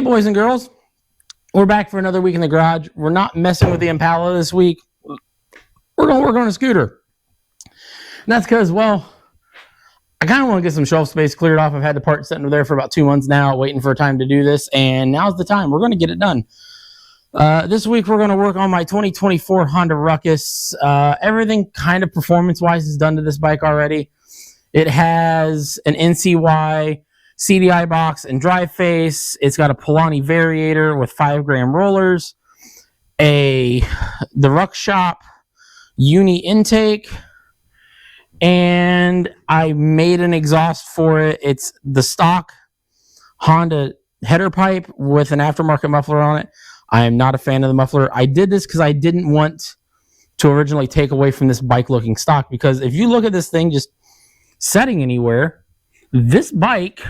Hey, boys and girls, we're back for another week in the garage. We're not messing with the Impala this week. We're going to work on a scooter. And that's because, well, I kind of want to get some shelf space cleared off. I've had the part sitting there for about 2 months now, waiting for a time to do this, and now's the time. We're going to get it done. This week, we're going to work on my 2024 Honda Ruckus. Everything kind of performance-wise is done to this bike already. It has an NCY CDI box and drive face. It's got a Polani variator with 5-gram rollers, the Ruck Shop Uni intake, and I made an exhaust for it. It's the stock Honda header pipe with an aftermarket muffler on it. I am not a fan of the muffler. I did this because I didn't want to originally take away from this bike looking stock, because if you look at this thing just setting anywhere, this bike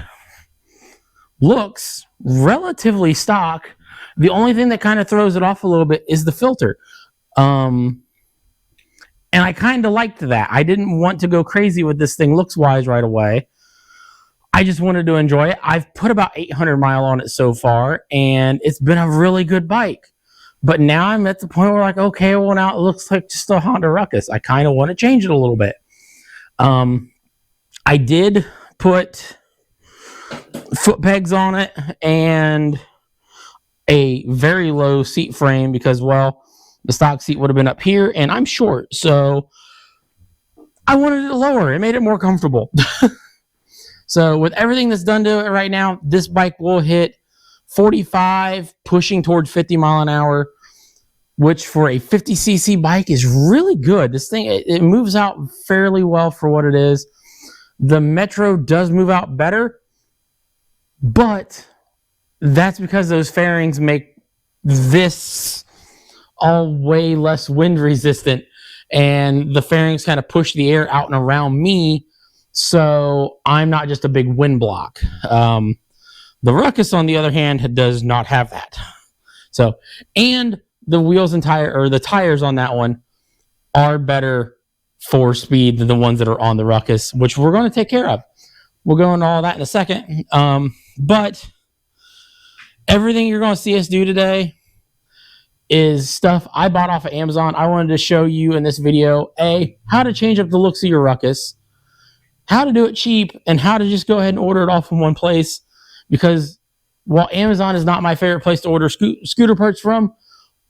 looks relatively stock. The only thing that kind of throws it off a little bit is the filter. And I kind of liked that. I didn't want to go crazy with this thing looks-wise right away. I just wanted to enjoy it. I've put about 800 miles on it so far, and it's been a really good bike. But now I'm at the point where, like, okay, well, now it looks like just a Honda Ruckus. I kind of want to change it a little bit. I did put foot pegs on it and a very low seat frame because, well, the stock seat would have been up here and I'm short, so I wanted it lower. It made it more comfortable. So with everything that's done to it right now, this bike will hit 45, pushing toward 50 mile an hour, which for a 50cc bike is really good. This thing, it moves out fairly well for what it is. The Metro does move out better, but that's because those fairings make this all way less wind resistant, and the fairings kind of push the air out and around me, so I'm not just a big wind block. The Ruckus, on the other hand, does not have that. So, and the wheels and the tires on that one are better for speed than the ones that are on the Ruckus, which we're going to take care of. We'll go into all that in a second. But everything you're going to see us do today is stuff I bought off of Amazon. I wanted to show you in this video, how to change up the looks of your Ruckus, how to do it cheap, and how to just go ahead and order it all from one place. Because while Amazon is not my favorite place to order scooter parts from,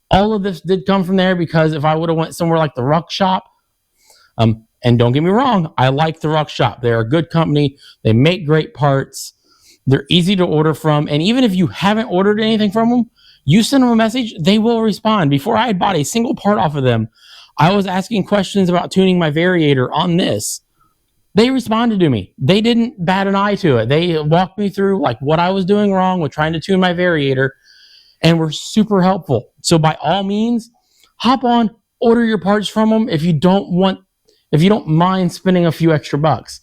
all of this did come from there, because if I would have went somewhere like the Ruck Shop, and don't get me wrong, I like the Ruck Shop. They're a good company. They make great parts. They're easy to order from. And even if you haven't ordered anything from them, you send them a message, they will respond. Before I had bought a single part off of them, I was asking questions about tuning my variator on this. They responded to me. They didn't bat an eye to it. They walked me through like what I was doing wrong with trying to tune my variator, and were super helpful. So by all means, hop on, order your parts from them if you don't mind spending a few extra bucks.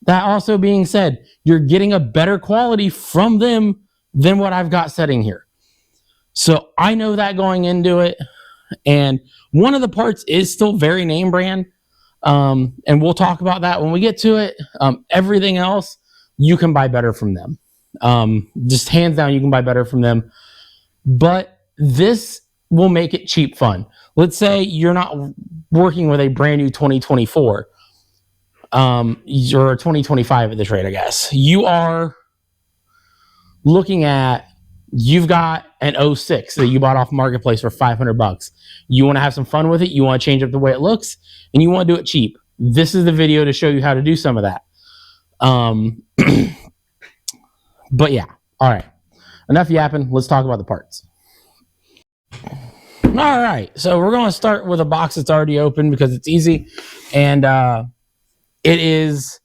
That also being said, you're getting a better quality from them than what I've got setting here. So I know that going into it. And one of the parts is still very name brand. And we'll talk about that when we get to it. Everything else, you can buy better from them. Just hands down, you can buy better from them. But this will make it cheap fun. Let's say you're not working with a brand new 2024. You're 2025 at this rate, I guess. You are looking at, you've got an 06 that you bought off Marketplace for $500. You want to have some fun with it. You want to change up the way it looks, and you want to do it cheap. This is the video to show you how to do some of that. But yeah, all right. Enough yapping. Let's talk about the parts. All right, so we're going to start with a box that's already open because it's easy, and it is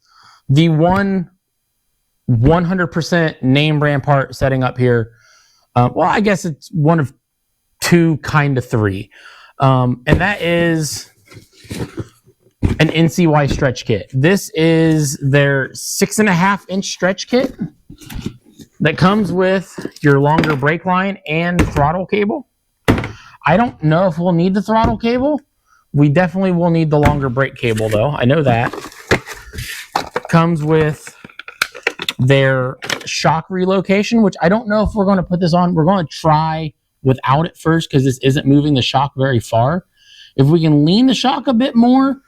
the 100% name brand part setting up here. Well, I guess it's one of two, kind of three, and that is an NCY stretch kit. This is their 6.5-inch stretch kit that comes with your longer brake line and throttle cable. I don't know if we'll need the throttle cable. We definitely will need the longer brake cable, though. I know that. Comes with their shock relocation, which I don't know if we're going to put this on. We're going to try without it first because this isn't moving the shock very far. If we can lean the shock a bit more,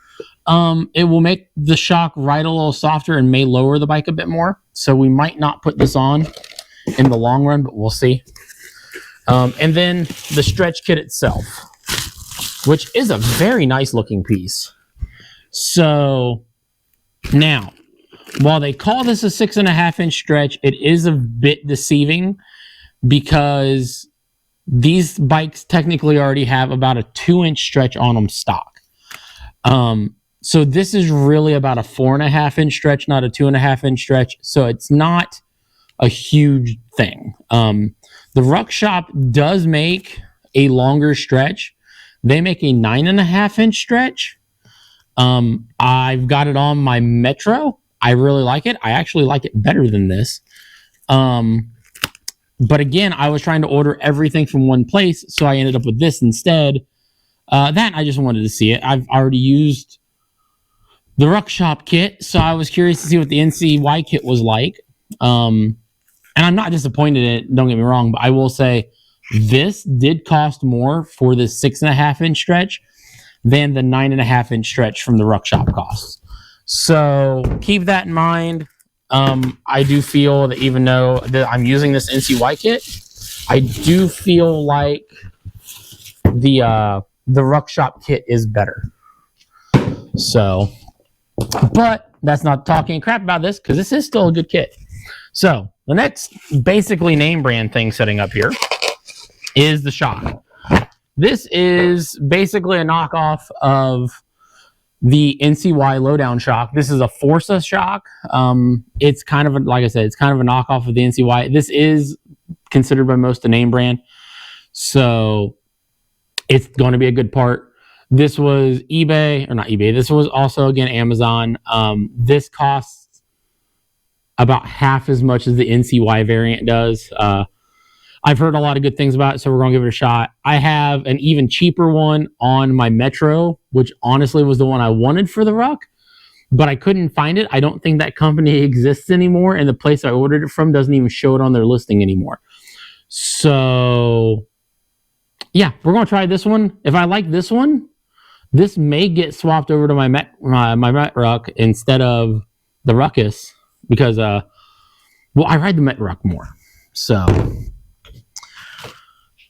it will make the shock ride a little softer and may lower the bike a bit more. So we might not put this on in the long run, but we'll see. And then the stretch kit itself, which is a very nice looking piece. So now, while they call this a 6.5-inch stretch, it is a bit deceiving because these bikes technically already have about a 2-inch stretch on them stock. So this is really about a 4.5-inch stretch, not a 2.5-inch stretch. So it's not a huge thing. The Ruck Shop does make a longer stretch. They make a 9.5-inch stretch. I've got it on my Metro. I really like it. I actually like it better than this. But again, I was trying to order everything from one place, so I ended up with this instead. That I just wanted to see it. I've already used the Ruck Shop kit, so I was curious to see what the NCY kit was like. And I'm not disappointed in it, don't get me wrong, but I will say this did cost more for this 6.5-inch stretch than the 9.5-inch stretch from the Ruck Shop costs. So keep that in mind. I do feel that even though that I'm using this NCY kit, I do feel like the Ruck Shop kit is better. So, but that's not talking crap about this because this is still a good kit. So the next basically name brand thing setting up here is the shock. This is basically a knockoff of the NCY lowdown shock. This is a Forza shock. It's kind of, like I said, it's kind of a knockoff of the NCY. This is considered by most a name brand. So it's going to be a good part. This was eBay, or not eBay. This was also, again, Amazon. This costs about half as much as the NCY variant does. I've heard a lot of good things about it, so we're going to give it a shot. I have an even cheaper one on my Metro, which honestly was the one I wanted for the Ruck, but I couldn't find it. I don't think that company exists anymore, and the place I ordered it from doesn't even show it on their listing anymore. So, yeah, we're going to try this one. If I like this one, this may get swapped over to my Met Ruck instead of the Ruckus because, well, I ride the Met Ruck more. So,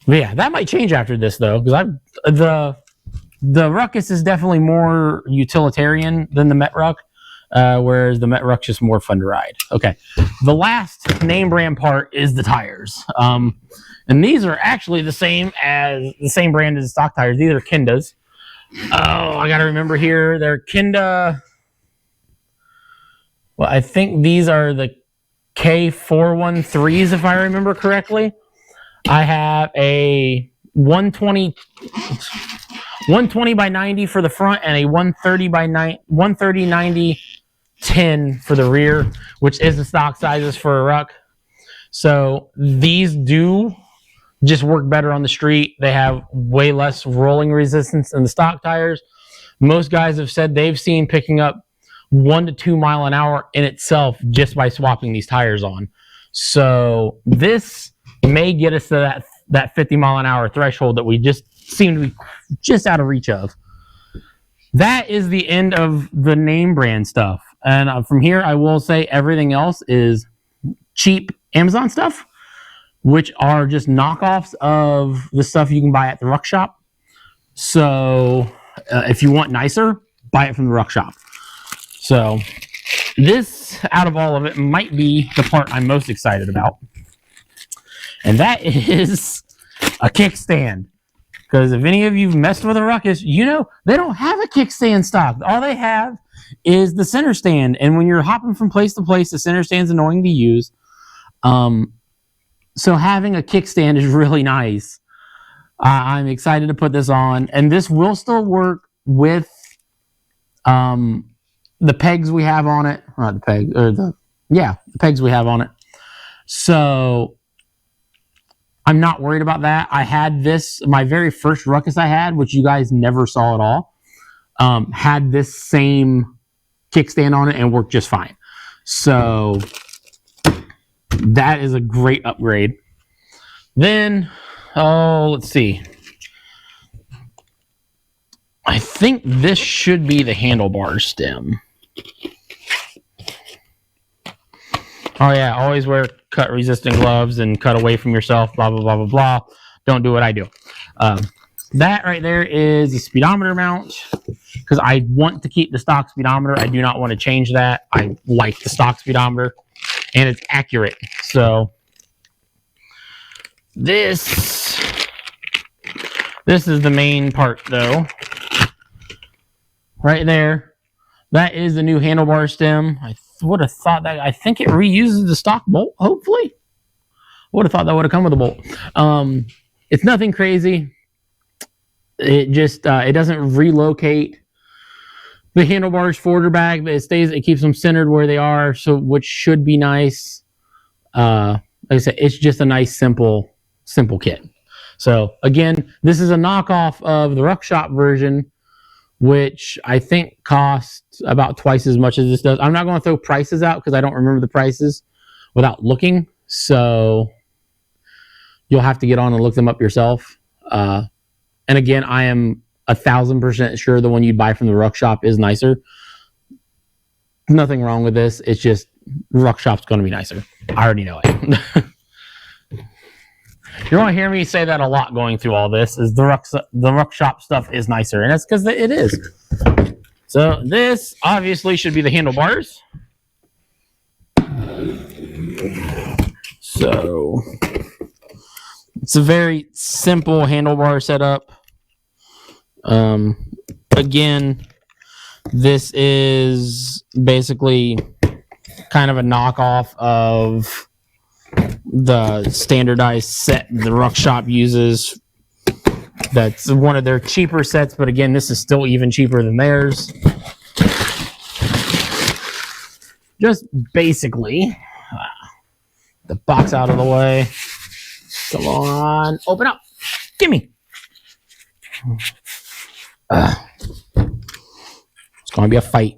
but yeah, that might change after this though, because the Ruckus is definitely more utilitarian than the Met Ruck, whereas the Met Ruck's just more fun to ride. Okay, the last name brand part is the tires, and these are actually the same brand as the stock tires. These are Kendas. Oh, I got to remember here. They're Kenda. Well, I think these are the K413s, if I remember correctly. I have a 120 by 90 for the front and a 130 90 10 for the rear, which is the stock sizes for a Ruck. So these do just work better on the street. They have way less rolling resistance than the stock tires. Most guys have said they've seen picking up 1 to 2 mile an hour in itself just by swapping these tires on. So this may get us to that 50 mile an hour threshold that we just seem to be just out of reach of. That is the end of the name brand stuff. And from here, I will say everything else is cheap Amazon stuff, which are just knockoffs of the stuff you can buy at the Ruck Shop. So if you want nicer, buy it from the Ruck Shop. So this, out of all of it, might be the part I'm most excited about. And that is a kickstand. Because if any of you have messed with a Ruckus, you know they don't have a kickstand stock. All they have is the center stand. And when you're hopping from place to place, the center stand's annoying to use. So having a kickstand is really nice. I'm excited to put this on. And this will still work with the pegs we have on it. Not the peg, or the pegs we have on it. So I'm not worried about that. I had this, my very first Ruckus I had, which you guys never saw at all, had this same kickstand on it and worked just fine. So that is a great upgrade. Then, let's see. I think this should be the handlebar stem. Oh yeah, always wear cut resistant gloves and cut away from yourself, blah, blah, blah, blah, blah. Don't do what I do. That right there is the speedometer mount, because I want to keep the stock speedometer. I do not want to change that. I like the stock speedometer, and it's accurate. So this is the main part, though. Right there. That is the new handlebar stem. I would have thought that. I think it reuses the stock bolt, hopefully. Would have thought that would have come with a bolt. It's nothing crazy. It just it doesn't relocate the handlebars forward or back, but it keeps them centered where they are, so which should be nice. Like I said, it's just a nice simple kit. So again, this is a knockoff of the Ruck Shop version, which I think costs about twice as much as this does. I'm not going to throw prices out because I don't remember the prices without looking, so you'll have to get on and look them up yourself. And again, I am 1,000% sure the one you buy from the Ruck Shop is nicer. Nothing wrong with this. It's just Ruck Shop's going to be nicer. I already know it. You're going to hear me say that a lot going through all this, is the Ruck Shop stuff is nicer, and that's because it is. So this obviously should be the handlebars. So it's a very simple handlebar setup. Again, this is basically kind of a knockoff of the standardized set the Ruck Shop uses. That's one of their cheaper sets, but again, this is still even cheaper than theirs. Just basically, the box out of the way. Come on, open up. Gimme. It's going to be a fight.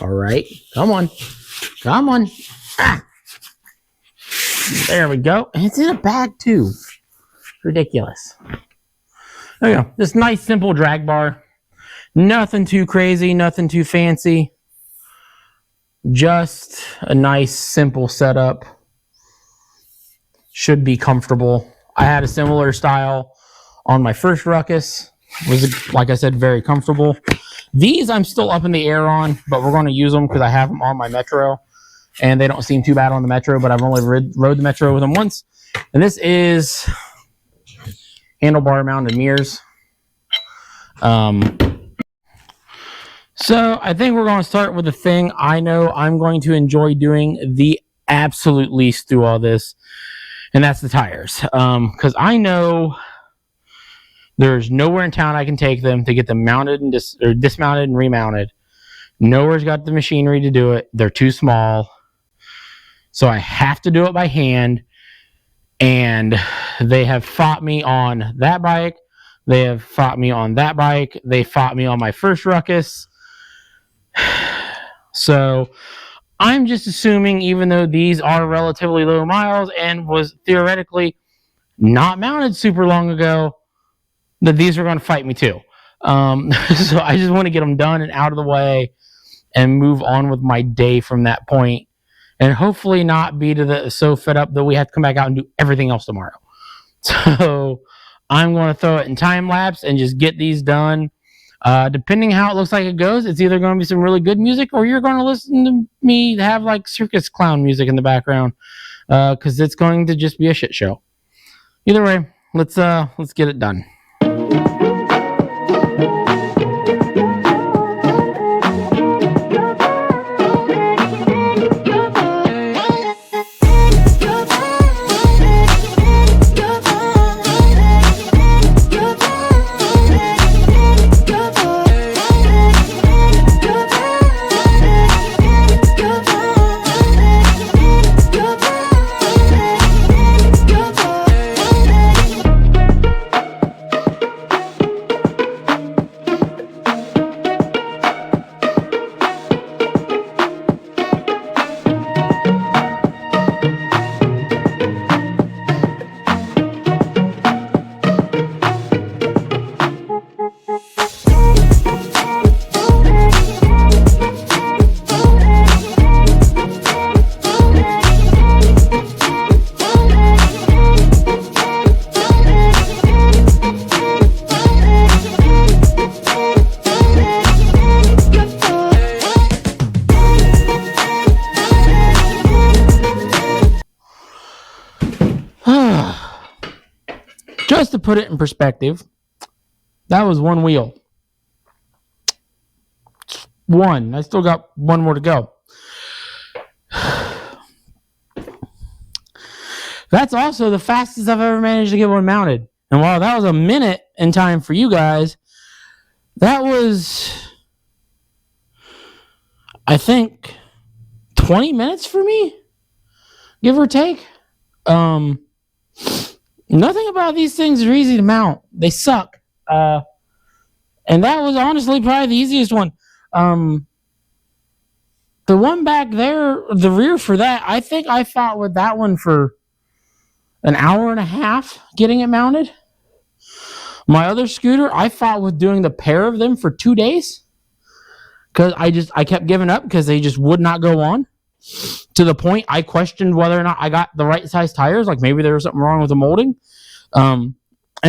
All right. Come on. Come on. Ah. There we go. And it's in a bag, too. Ridiculous. There you go. This nice, simple drag bar. Nothing too crazy. Nothing too fancy. Just a nice, simple setup. Should be comfortable. I had a similar style on my first Ruckus. Was, like I said, very comfortable. These I'm still up in the air on, but we're going to use them because I have them on my Metro, and they don't seem too bad on the Metro, but I've only rode the Metro with them once. And this is handlebar mounted mirrors. So I think we're going to start with the thing I know I'm going to enjoy doing the absolute least through all this, and that's the tires. Because I know there's nowhere in town I can take them to get them mounted and dismounted and remounted. Nowhere's got the machinery to do it. They're too small. So I have to do it by hand. And they have fought me on that bike. They have fought me on that bike. They fought me on my first Ruckus. So I'm just assuming, even though these are relatively low miles and was theoretically not mounted super long ago, that these are going to fight me too. So I just want to get them done and out of the way and move on with my day from that point, and hopefully not be so fed up that we have to come back out and do everything else tomorrow. So I'm going to throw it in time lapse and just get these done. Depending how it looks like it goes, it's either going to be some really good music, or you're going to listen to me have like circus clown music in the background, because it's going to just be a shit show. Either way, let's get it done. put it in perspective, that was one wheel. One. I still got one more to go. That's also the fastest I've ever managed to get one mounted. And while that was a minute in time for you guys, that was, I think, 20 minutes for me, give or take. Nothing about these things are easy to mount. They suck. And that was honestly probably the easiest one. The one back there, the rear for that, I think I fought with that one for an hour and a half getting it mounted. My other scooter, I fought with doing the pair of them for 2 days because I kept giving up because they just would not go on, to the point I questioned whether or not I got the right size tires. Like maybe there was something wrong with the molding. And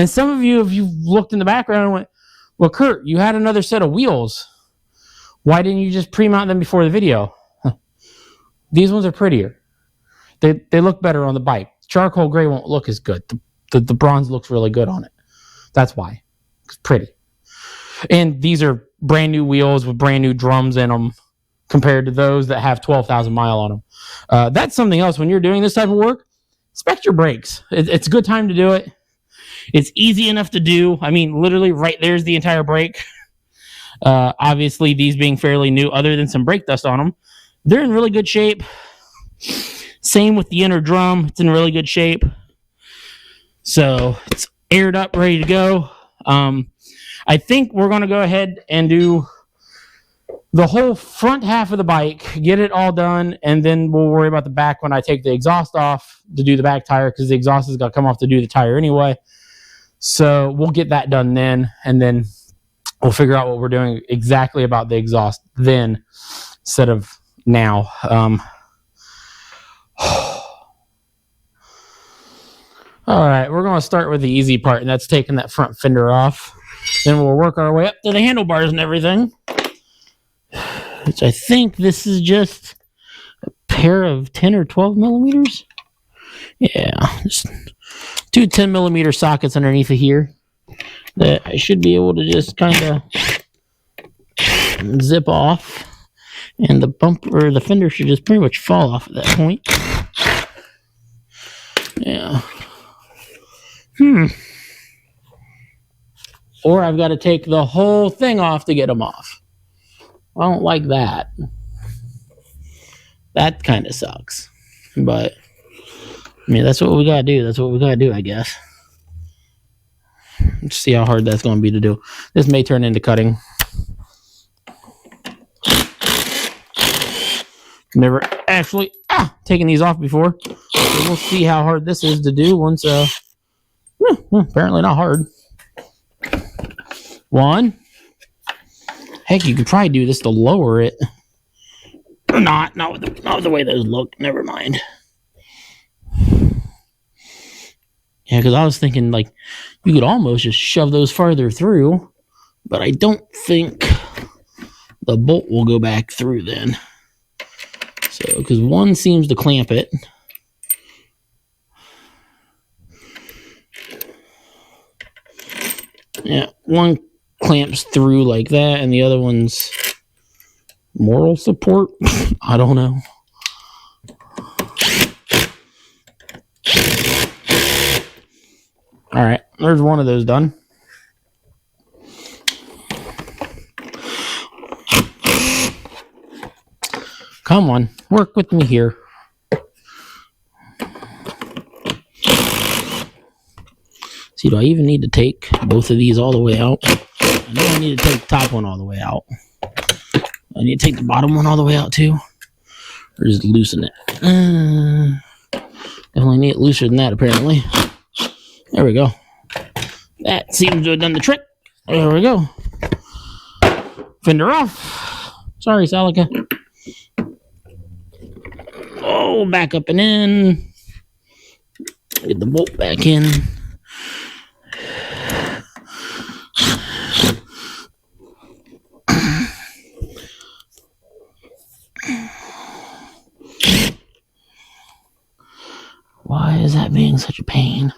some of you, if you looked in the background and went, well, Kurt, you had another set of wheels. Why didn't you just pre-mount them before the video? These ones are prettier. They look better on the bike. Charcoal gray won't look as good. The bronze looks really good on it. That's why. It's pretty. And these are brand new wheels with brand new drums in them compared to those that have 12,000 mile on them. That's something else. When you're doing this type of work, inspect your brakes. It's a good time to do it. It's easy enough to do. I mean, literally right there's the entire brake. Obviously, these being fairly new, other than some brake dust on them, they're in really good shape. Same with the inner drum. It's in really good shape. So it's aired up, ready to go. I think we're going to go ahead and do the whole front half of the bike, get it all done, and then we'll worry about the back when I take the exhaust off to do the back tire, because the exhaust has got to come off to do the tire anyway. So we'll get that done then, and then we'll figure out what we're doing exactly about the exhaust then instead of now. All right, we're going to start with the easy part, and that's taking that front fender off. Then we'll work our way up to the handlebars and everything, which I think this is just a pair of 10 or 12 millimeters. Yeah, just two 10 millimeter sockets underneath of here that I should be able to just kind of zip off, and the bumper or the fender should just pretty much fall off at that point. Yeah. Or I've got to take the whole thing off to get them off. I don't like that. That kind of sucks. But, I mean, that's what we got to do. That's what we got to do, I guess. Let's see how hard that's going to be to do. This may turn into cutting. Never actually taken these off before. So we'll see how hard this is to do once, apparently not hard. One. Heck, you could probably do this to lower it. Or not with the way those look. Never mind. Yeah, because I was thinking, like, you could almost just shove those farther through, but I don't think the bolt will go back through then. So, because one seems to clamp it. Yeah, one clamps through like that, and the other one's moral support. I don't know. All right, there's one of those done. Come on, work with me here. See, do I even need to take both of these all the way out? I know I need to take the top one all the way out. I need to take the bottom one all the way out too. Or just loosen it. Definitely need it looser than that, apparently. There we go. That seems to have done the trick. There we go. Fender off. Sorry, Celica. Oh, back up and in. Get the bolt back in. Why is that being such a pain?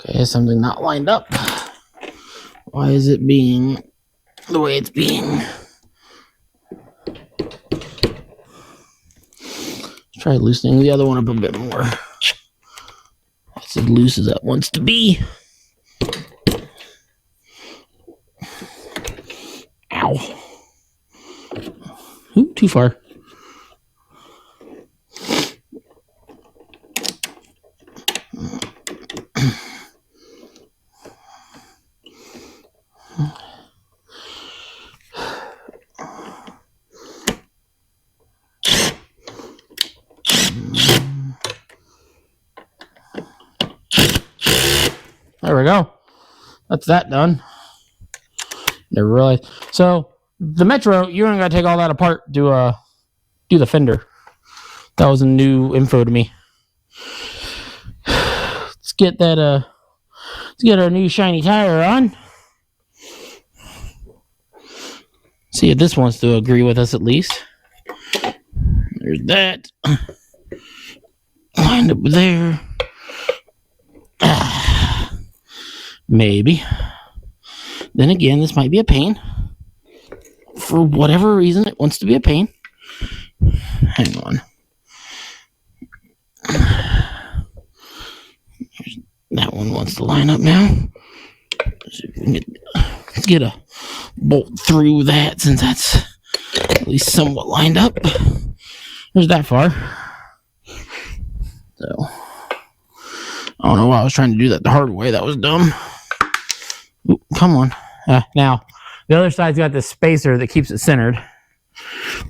Okay, is something not lined up? Why is it being the way it's being? Try loosening the other one up a bit more. It's as loose as that wants to be. Ow. Ooh, too far. There we go. That's that done. Never realized. So the Metro, you don't gotta take all that apart to do the fender. That was a new info to me. Let's get that let's get our new shiny tire on. See if this wants to agree with us at least. There's that. Lined up there. Maybe. Then again, this might be a pain. For whatever reason, it wants to be a pain. Hang on. That one wants to line up now. Let's get a bolt through that since that's at least somewhat lined up. There's that far. So, I don't know why I was trying to do that the hard way. That was dumb. Ooh, come on. Now, the other side's got this spacer that keeps it centered.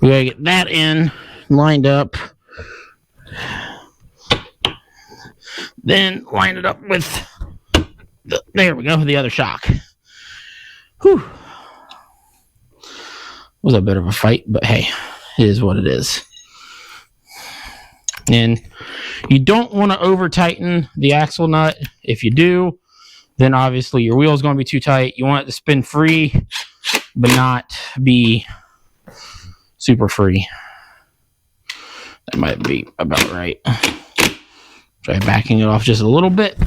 We gotta get that in, lined up. Then line it up with, there we go, the other shock. Whew. Was a bit of a fight, but hey, it is what it is. And you don't want to over tighten the axle nut. If you do, then obviously your wheel is going to be too tight. You want it to spin free, but not be super free. That might be about right. Try backing it off just a little bit.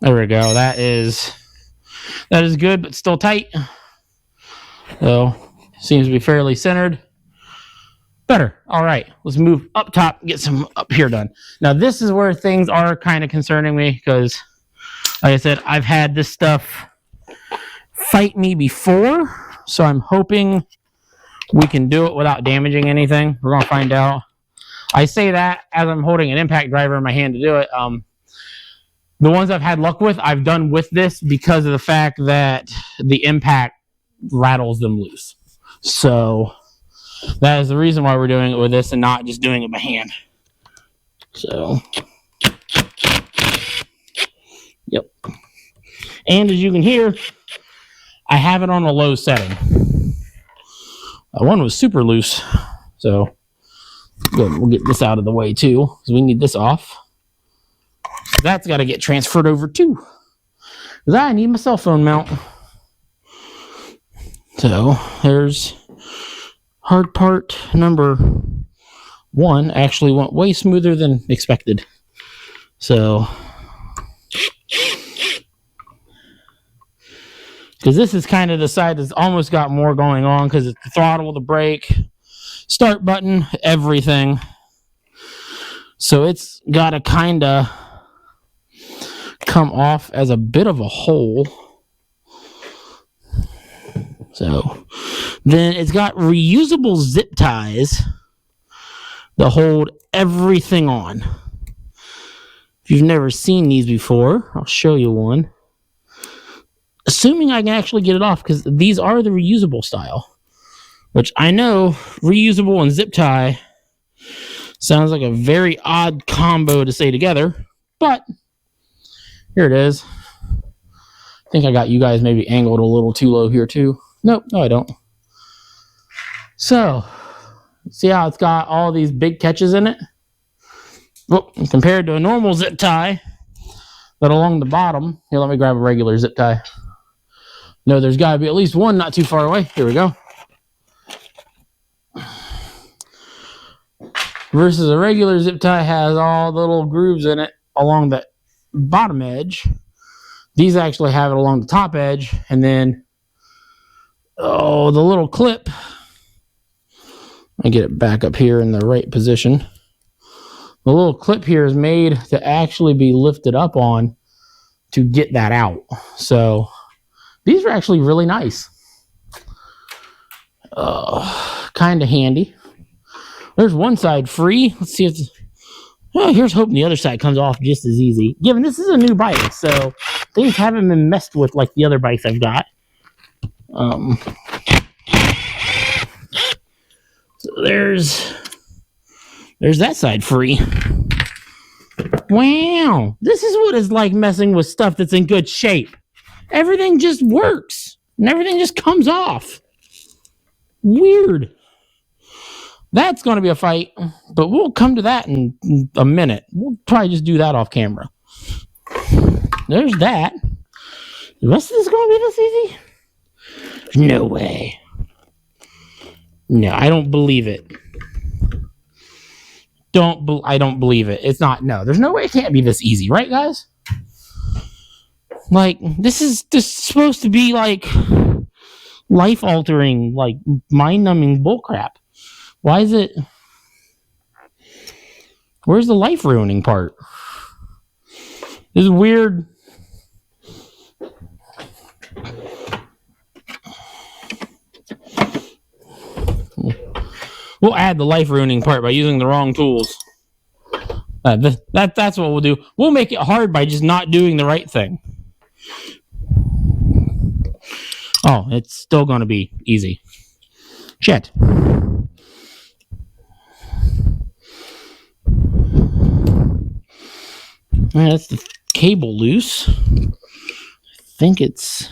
There we go. That is good, but still tight. So seems to be fairly centered. Better. All right, let's move up top and get some up here done. Now this is where things are kind of concerning me because, like I said, I've had this stuff fight me before, so I'm hoping we can do it without damaging anything. We're gonna find out. I say that as I'm holding an impact driver in my hand to do it. The ones I've had luck with, I've done with this because of the fact that the impact rattles them loose. So that is the reason why we're doing it with this and not just doing it by hand. So, yep. And as you can hear, I have it on a low setting. That one was super loose. So, good. We'll get this out of the way too, because we need this off. That's got to get transferred over too, because I need my cell phone mount. So, there's hard part number 1. Actually went way smoother than expected. So, because this is kind of the side that's almost got more going on, because it's the throttle, the brake, start button, everything. So it's got to kind of come off as a bit of a hole. So then it's got reusable zip ties that hold everything on. If you've never seen these before, I'll show you one. Assuming I can actually get it off, because these are the reusable style, which I know reusable and zip tie sounds like a very odd combo to say together, but here it is. I think I got you guys maybe angled a little too low here too. Nope, no I don't. So, see how it's got all these big catches in it? Well, compared to a normal zip tie that along the bottom, here, let me grab a regular zip tie. No, there's got to be at least one not too far away. Here we go. Versus a regular zip tie has all the little grooves in it along the bottom edge. These actually have it along the top edge, and then the little clip. I get it back up here in the right position. The little clip here is made to actually be lifted up on to get that out. So these are actually really nice. Kind of handy. There's one side free. Let's see if here's hoping the other side comes off just as easy. Given this is a new bike, so things haven't been messed with like the other bikes I've got. So there's that side free. Wow, this is what it's like messing with stuff that's in good shape. Everything just works, and everything just comes off. Weird. That's going to be a fight, but we'll come to that in a minute. We'll probably just do that off camera. There's that. The rest of this going to be this easy? No way. No, I don't believe it. I don't believe it. It's not. No, there's no way it can't be this easy, right, guys? Like, this is supposed to be like life-altering, like mind-numbing bullcrap. Why is it? Where's the life-ruining part? This is weird. We'll add the life-ruining part by using the wrong tools. That's what we'll do. We'll make it hard by just not doing the right thing. Oh, it's still going to be easy. Shit. That's the cable loose. I think it's...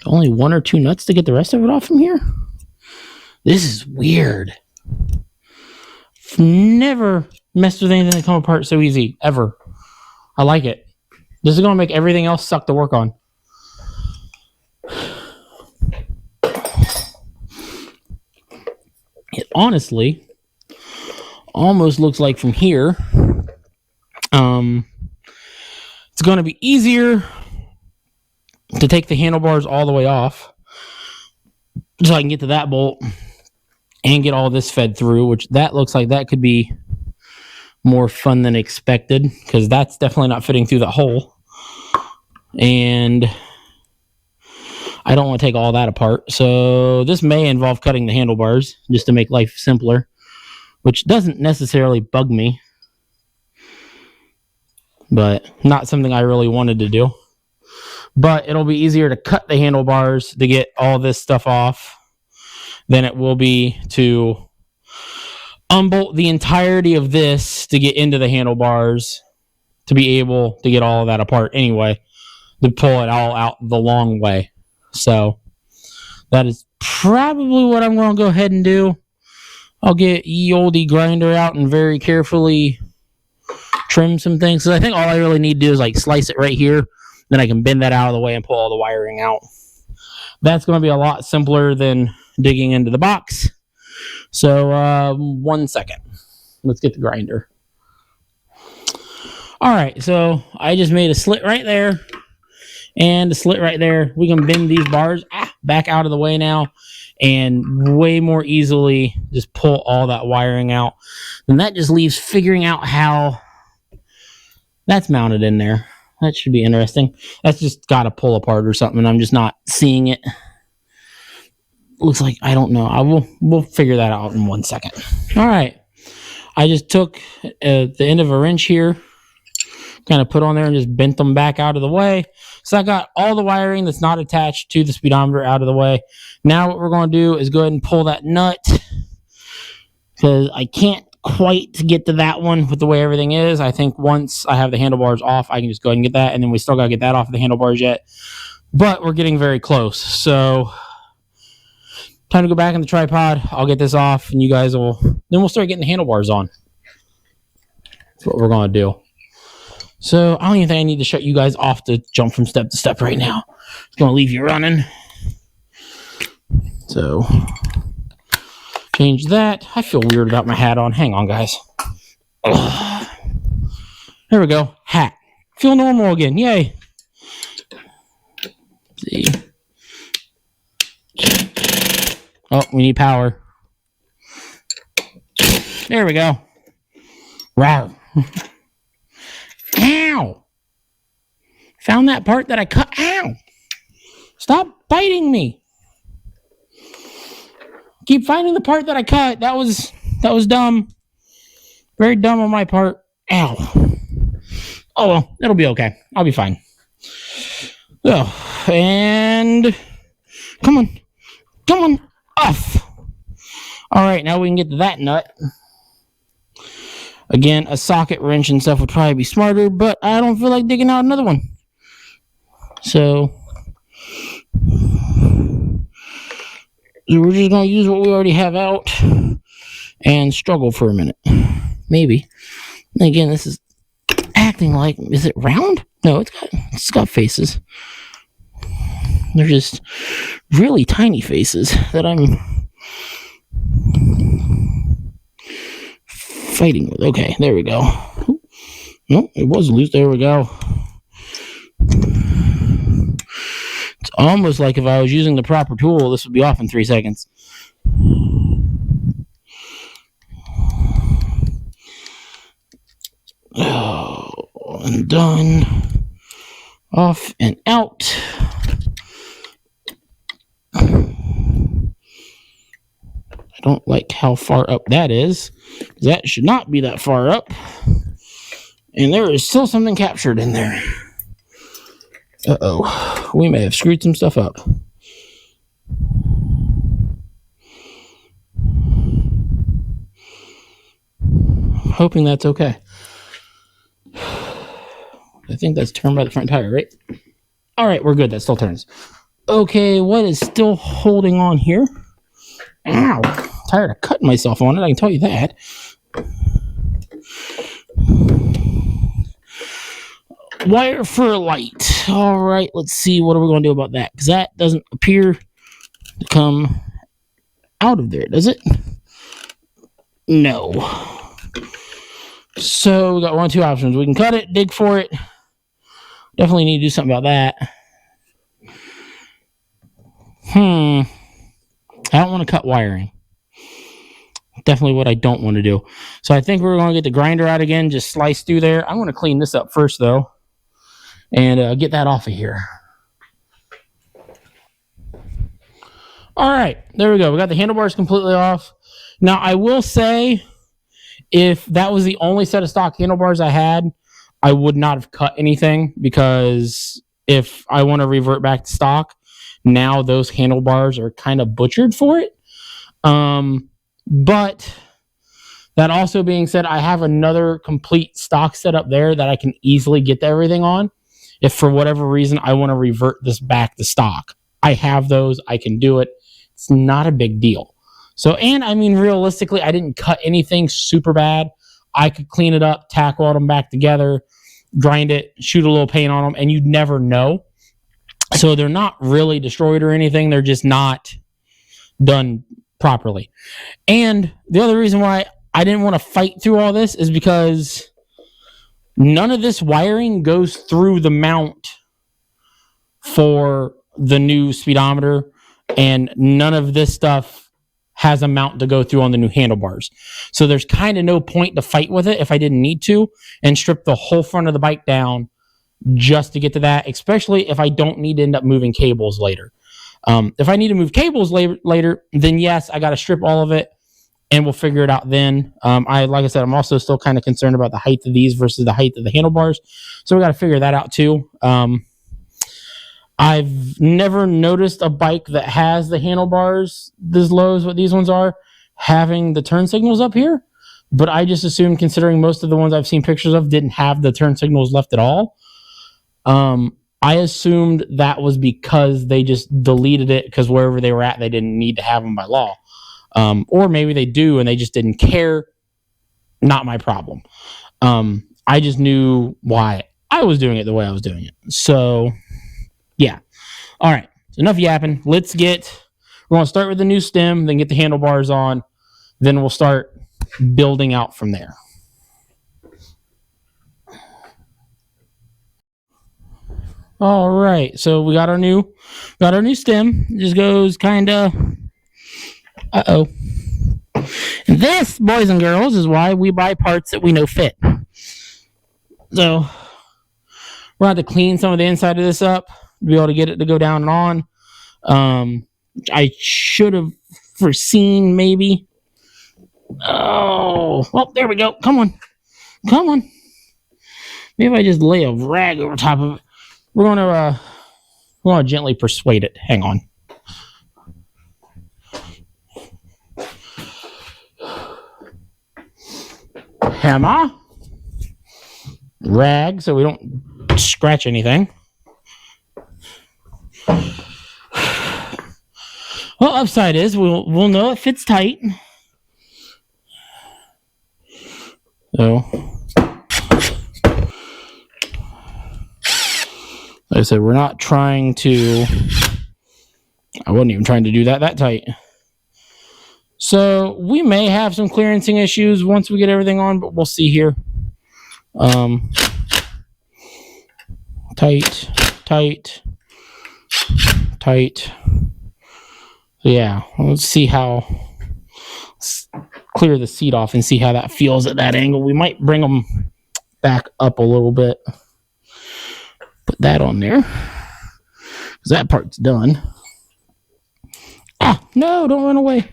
only one or two nuts to get the rest of it off from here? This is weird. Never messed with anything that come apart so easy, ever. I like it. This is going to make everything else suck to work on. It honestly almost looks like from here, it's going to be easier to take the handlebars all the way off so I can get to that bolt and get all this fed through, which that looks like that could be more fun than expected because that's definitely not fitting through the hole. And I don't want to take all that apart. So this may involve cutting the handlebars just to make life simpler, which doesn't necessarily bug me, but not something I really wanted to do. But it'll be easier to cut the handlebars to get all this stuff off than it will be to unbolt the entirety of this to get into the handlebars to be able to get all of that apart anyway, to pull it all out the long way. So that is probably what I'm going to go ahead and do. I'll get ye olde grinder out and very carefully trim some things. So I think all I really need to do is like slice it right here. Then I can bend that out of the way and pull all the wiring out. That's going to be a lot simpler than digging into the box. So 1 second. Let's get the grinder. All right, so I just made a slit right there and a slit right there. We can bend these bars back out of the way now and way more easily just pull all that wiring out. And that just leaves figuring out how that's mounted in there. That should be interesting. That's just got to pull apart or something. I'm just not seeing it. Looks like, I don't know. We'll figure that out in 1 second. All right. I just took the end of a wrench here, kind of put on there and just bent them back out of the way. So I got all the wiring that's not attached to the speedometer out of the way. Now what we're going to do is go ahead and pull that nut because I can't quite get to that one with the way everything is. I think once I have the handlebars off, I can just go ahead and get that, and then we still got to get that off of the handlebars yet. But we're getting very close. So time to go back in the tripod. I'll get this off, and you guys will... then we'll start getting the handlebars on. That's what we're going to do. So I don't even think I need to shut you guys off to jump from step to step right now. Just going to leave you running. So Change that. I feel weird without my hat on. Hang on, guys. Ugh. There we go. Hat. Feel normal again. Yay. Let's see. Oh, we need power. There we go. Wow. Ow. Found that part that I cut. Ow. Stop biting me. Keep finding the part that I cut. That was dumb. Very dumb on my part. Ow. Oh well, it'll be okay. I'll be fine. Oh, and come on, off. All right, now we can get to that nut. Again, a socket wrench and stuff would probably be smarter, but I don't feel like digging out another one. So we're just going to use what we already have out and struggle for a minute. Maybe. And again, this is acting like, is it round? No, it's got faces. They're just really tiny faces that I'm fighting with. Okay, there we go. No, it was loose. There we go. It's almost like if I was using the proper tool, this would be off in 3 seconds. Oh, and done. Off and out. I don't like how far up that is. That should not be that far up. And there is still something captured in there. Uh-oh. We may have screwed some stuff up. Hoping that's okay. I think that's turned by the front tire, right? All right, we're good. That still turns. Okay, what is still holding on here? Ow. Tired of cutting myself on it, I can tell you that. Wire for a light. All right, let's see. What are we going to do about that? Because that doesn't appear to come out of there, does it? No. So we got one of two options. We can cut it, dig for it. Definitely need to do something about that. I don't want to cut wiring. Definitely what I don't want to do. So I think we're going to get the grinder out again, just slice through there. I'm going to clean this up first, though, and get that off of here. All right, there we go. We got the handlebars completely off. Now, I will say, if that was the only set of stock handlebars I had, I would not have cut anything, because if I want to revert back to stock, now those handlebars are kind of butchered for it. But that also being said, I have another complete stock setup there that I can easily get everything on. If for whatever reason I want to revert this back to stock, I have those. I can do it. It's not a big deal. So, and I mean, realistically, I didn't cut anything super bad. I could clean it up, tack weld them back together, grind it, shoot a little paint on them, and you'd never know. So they're not really destroyed or anything. They're just not done properly. And the other reason why I didn't want to fight through all this is because none of this wiring goes through the mount for the new speedometer, and none of this stuff has a mount to go through on the new handlebars. So there's kind of no point to fight with it if I didn't need to, and strip the whole front of the bike down just to get to that, especially if I don't need to end up moving cables later. If I need to move cables later, then yes, I got to strip all of it, and we'll figure it out then. Like I said, I'm also still kind of concerned about the height of these versus the height of the handlebars, so we got to figure that out too. I've never noticed a bike that has the handlebars this low as what these ones are, having the turn signals up here, but I just assumed, considering most of the ones I've seen pictures of didn't have the turn signals left at all, I assumed that was because they just deleted it because wherever they were at, they didn't need to have them by law. Or maybe they do and they just didn't care. Not my problem. I just knew why I was doing it the way I was doing it. So, yeah. All right. So enough yapping. We're going to start with the new stem, then get the handlebars on. Then we'll start building out from there. All right, so we got our new stem. It just goes kind of. This, boys and girls, is why we buy parts that we know fit. So we're going to have to clean some of the inside of this up to be able to get it to go down and on. I should have foreseen maybe. Oh, well, there we go. Come on. Maybe I just lay a rag over top of it. We're going to gently persuade it. Hang on. Hammer. Rag so we don't scratch anything. Well, upside is we'll know it fits tight. So, like I said, we're not trying to. I wasn't even trying to do that tight. So we may have some clearancing issues once we get everything on, but we'll see here. Tight. Yeah, let's see how. Let's clear the seat off and see how that feels at that angle. We might bring them back up a little bit. Put that on there, because that part's done. Ah, no, don't run away.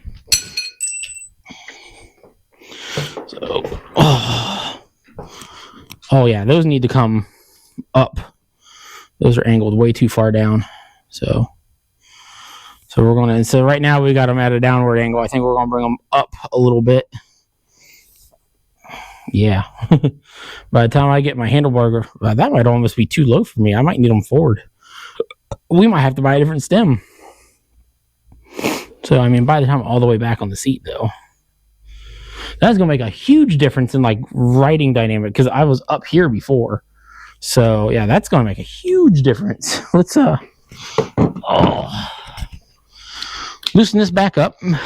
So, oh yeah, those need to come up. Those are angled way too far down. So we're going to, so right now we got them at a downward angle. I think we're going to bring them up a little bit. Yeah. By the time I get my handlebar, that might almost be too low for me. I might need them forward. We might have to buy a different stem. So, I mean, by the time I'm all the way back on the seat, though, that's going to make a huge difference in, like, riding dynamic, because I was up here before. So, yeah, that's going to make a huge difference. Let's, loosen this back up. Let's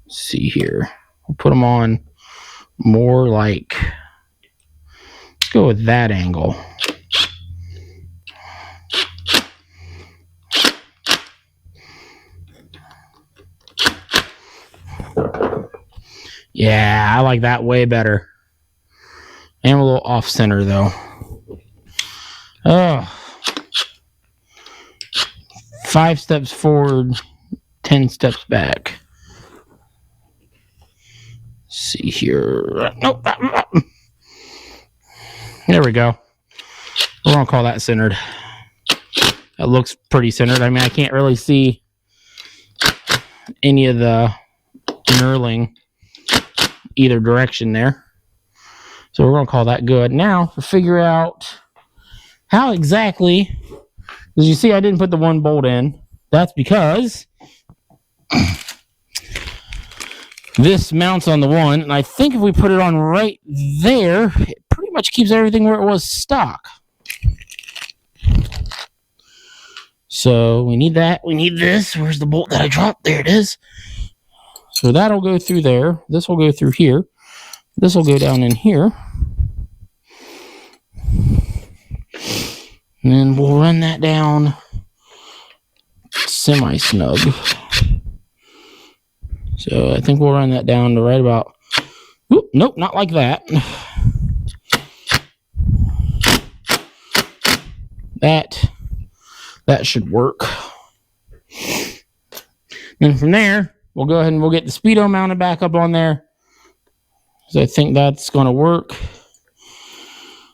see here. We'll put them on more like, let's go with that angle. Yeah, I like that way better. And a little off center though. Oh. 5 steps forward, 10 steps back. Let's see here. Nope. There we go. We're going to call that centered. That looks pretty centered. I mean, I can't really see any of the knurling either direction there. So we're going to call that good. Now, to figure out how exactly, as you see, I didn't put the one bolt in. That's because this mounts on the one, and I think if we put it on right there, it pretty much keeps everything where it was stock. So we need that. We need this. Where's the bolt that I dropped? There it is. So that'll go through there. This will go through here. This will go down in here. And then we'll run that down semi-snug. So I think we'll run that down to right about... Oop, nope, not like that. That should work. Then from there, we'll go ahead and we'll get the speedo mounted back up on there. So I think that's going to work.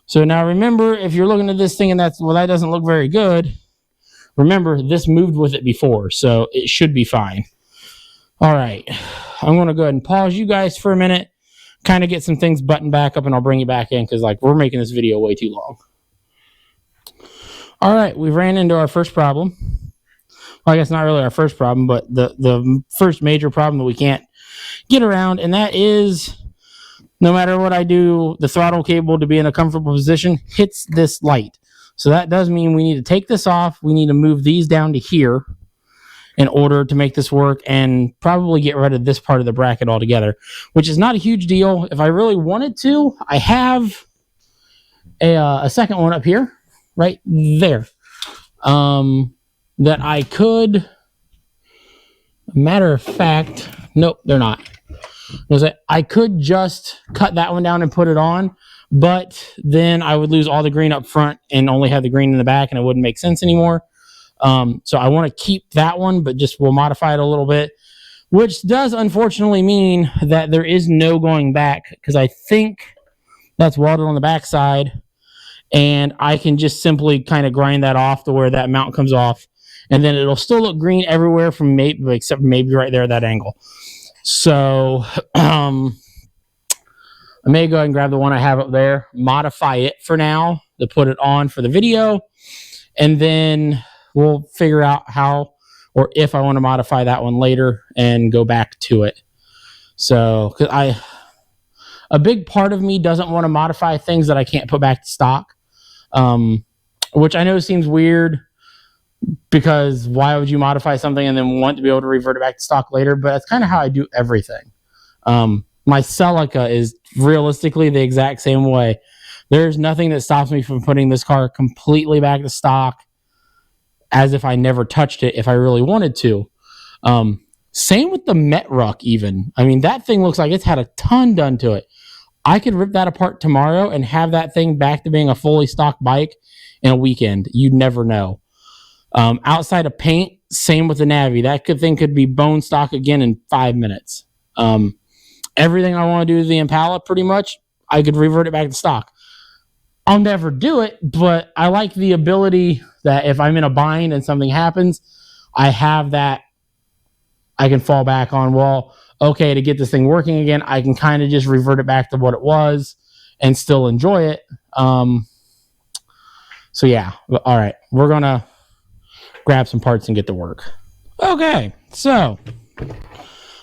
So now remember, if you're looking at this thing and that's, well, that doesn't look very good. Remember, this moved with it before, so it should be fine. All right. I'm going to go ahead and pause you guys for a minute, kind of get some things buttoned back up, and I'll bring you back in because, like, we're making this video way too long. All right. We ran into our first problem. Well, I guess not really our first problem, but the first major problem that we can't get around, and that is no matter what I do, the throttle cable, to be in a comfortable position, hits this light. So that does mean we need to take this off. We need to move these down to here in order to make this work, and probably get rid of this part of the bracket altogether, which is not a huge deal. If I really wanted to, I have a second one up here, right there, that I could, matter of fact, nope, they're not. I could just cut that one down and put it on, but then I would lose all the green up front and only have the green in the back, and it wouldn't make sense anymore. So I want to keep that one, but just we'll modify it a little bit, which does unfortunately mean that there is no going back, because I think that's welded on the back side, and I can just simply kind of grind that off to where that mount comes off, and then it'll still look green everywhere from maybe, except maybe right there at that angle. So I may go ahead and grab the one I have up there, modify it for now to put it on for the video, and then we'll figure out how or if I want to modify that one later and go back to it. So, because a big part of me doesn't want to modify things that I can't put back to stock, which I know seems weird, because why would you modify something and then want to be able to revert it back to stock later? But that's kind of how I do everything. My Celica is realistically the exact same way. There's nothing that stops me from putting this car completely back to stock as if I never touched it if I really wanted to. Same with the Metruck even. I mean, that thing looks like it's had a ton done to it. I could rip that apart tomorrow and have that thing back to being a fully stock bike in a weekend. You'd never know. Outside of paint, same with the Navi. That thing could be bone stock again in 5 minutes. Everything I want to do with the Impala, pretty much, I could revert it back to stock. I'll never do it, but I like the ability that if I'm in a bind and something happens, I have that I can fall back on. Well, okay, to get this thing working again, I can kind of just revert it back to what it was and still enjoy it. So yeah, all right, we're going to grab some parts and get to work. Okay, so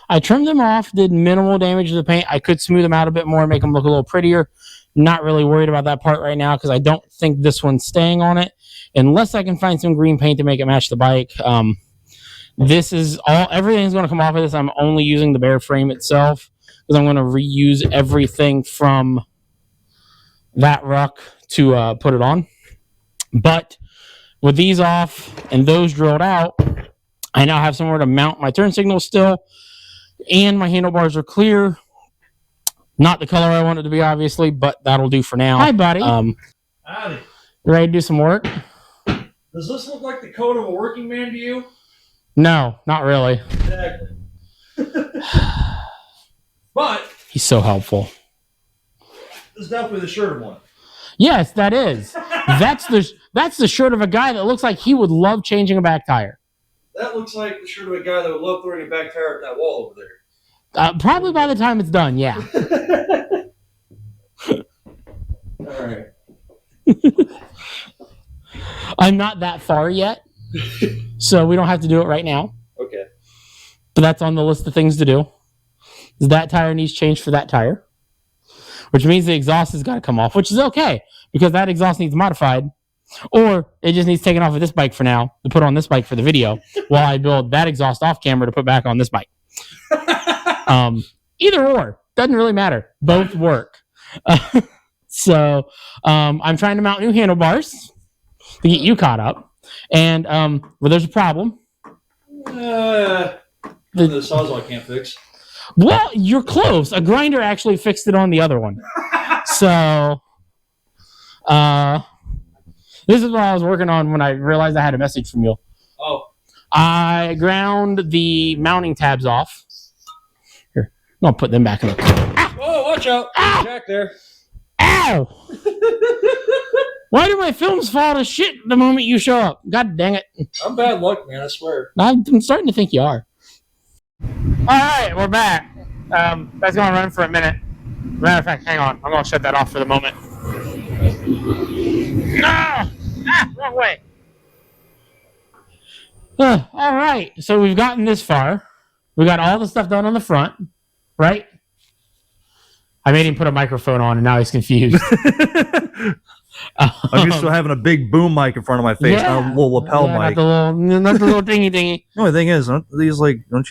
I trimmed them off, did minimal damage to the paint. I could smooth them out a bit more, make them look a little prettier. Not really worried about that part right now because I don't think this one's staying on it unless I can find some green paint to make it match the bike. This is all, everything's going to come off of this. I'm only using the bare frame itself because I'm going to reuse everything from that ruck to put it on. But with these off and those drilled out, I now have somewhere to mount my turn signals still, and my handlebars are clear. Not the color I want it to be, obviously, but that'll do for now. Hi, buddy. Howdy. You ready to do some work? Does this look like the coat of a working man to you? No, not really. Exactly. But he's so helpful. This is definitely the shirt of one. Yes, that is. That's the shirt of a guy that looks like he would love changing a back tire. That looks like the shirt of a guy that would love throwing a back tire at that wall over there. Probably by the time it's done, yeah. All right. I'm not that far yet, so we don't have to do it right now. Okay. But that's on the list of things to do. That tire needs changed for that tire, which means the exhaust has got to come off, which is okay because that exhaust needs modified, or it just needs taken off of this bike for now to put on this bike for the video while I build that exhaust off camera to put back on this bike. Either or, doesn't really matter. Both work. So I'm trying to mount new handlebars to get you caught up. And well, there's a problem. The Sawzall can't fix. Well, you're close. A grinder actually fixed it on the other one. So this is what I was working on when I realized I had a message from you. Oh. I ground the mounting tabs off. Here, I'm going to put them back in the car. Ah! Oh, watch out. There's Jack there. Ow! Why do my films fall to shit the moment you show up? God dang it. I'm bad luck, man, I swear. I'm starting to think you are. All right, we're back. That's going to run for a minute. Matter of fact, hang on. I'm going to shut that off for the moment. No! Wrong way. All right, so we've gotten this far. We got all the stuff done on the front, right? I made him put a microphone on, and now he's confused. I'm used to having a big boom mic in front of my face, not a little lapel mic. Not the little dingy dingy. The only thing is, don't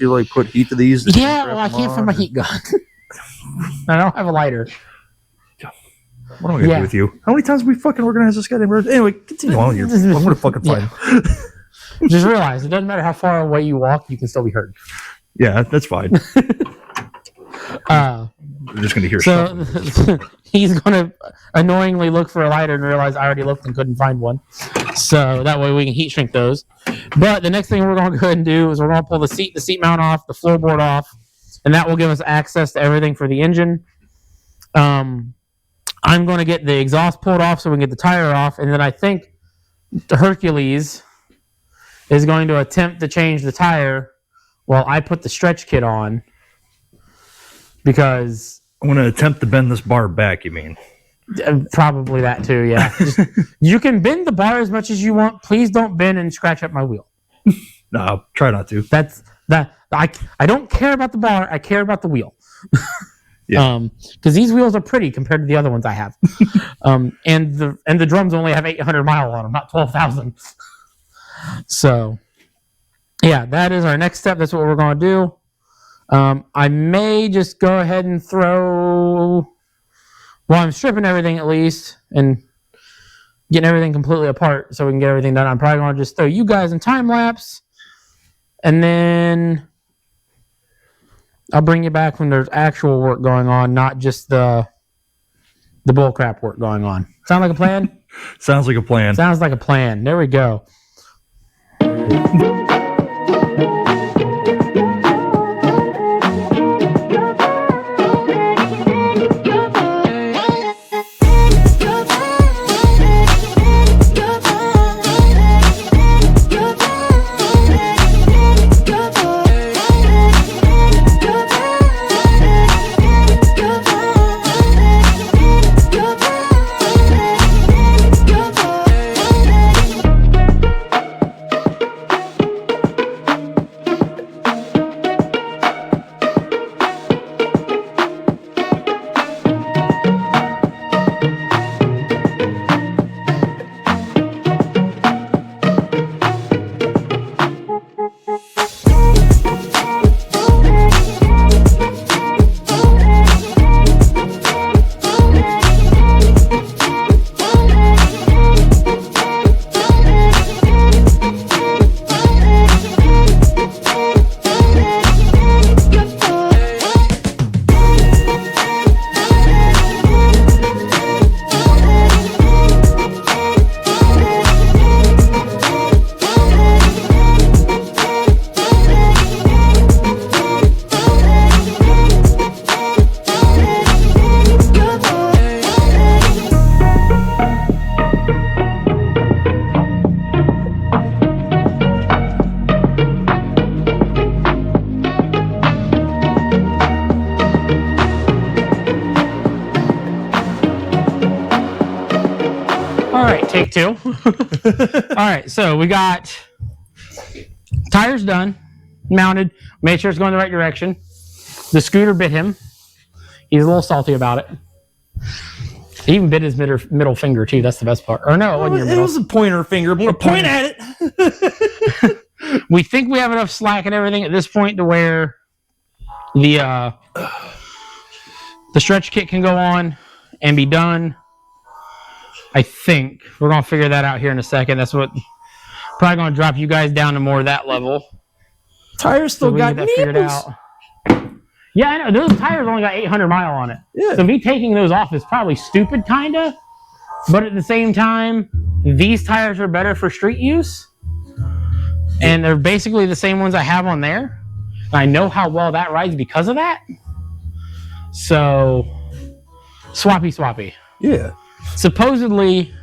you like put heat to these? Yeah, well, I can't find my heat gun. I don't have a lighter. What am I gonna do with you? How many times have we fucking organized this goddamn bird? Anyway, continue on. I'm gonna fucking find him. Just realize it doesn't matter how far away you walk, you can still be heard. Yeah, that's fine. We're just gonna hear stuff. He's gonna annoyingly look for a lighter and realize I already looked and couldn't find one. So that way we can heat shrink those. But the next thing we're gonna go ahead and do is we're gonna pull the seat mount off, the floorboard off, and that will give us access to everything for the engine. I'm going to get the exhaust pulled off so we can get the tire off, and then I think Hercules is going to attempt to change the tire while I put the stretch kit on, because I'm going to attempt to bend this bar back, you mean? Probably that too, yeah. You can bend the bar as much as you want. Please don't bend and scratch up my wheel. No, I'll try not to. I don't care about the bar. I care about the wheel. Yeah. Because these wheels are pretty compared to the other ones I have. And the drums only have 800 miles on them, not 12,000. So, yeah, that is our next step. That's what we're going to do. I may just go ahead and throw, while I'm stripping everything at least, and getting everything completely apart so we can get everything done, I'm probably going to just throw you guys in time lapse, and then I'll bring you back when there's actual work going on, not just the bullcrap work going on. Sound like a plan? Sounds like a plan. Sounds like a plan. There we go. Take two. All right, so we got tires done, mounted, made sure it's going the right direction. The scooter bit him. He's a little salty about it. He even bit his middle finger too. That's the best part. Or no, it wasn't your middle. It was a pointer finger. I'm going to point at it. We think we have enough slack and everything at this point to where the stretch kit can go on and be done. I think we're going to figure that out here in a second. That's what probably going to drop you guys down to more of that level. Tires still got that figured out. Yeah, I know. Those tires only got 800 mile on it. Yeah. So me taking those off is probably stupid, kind of. But at the same time, these tires are better for street use. And they're basically the same ones I have on there. And I know how well that rides because of that. So, swappy. Yeah. Supposedly,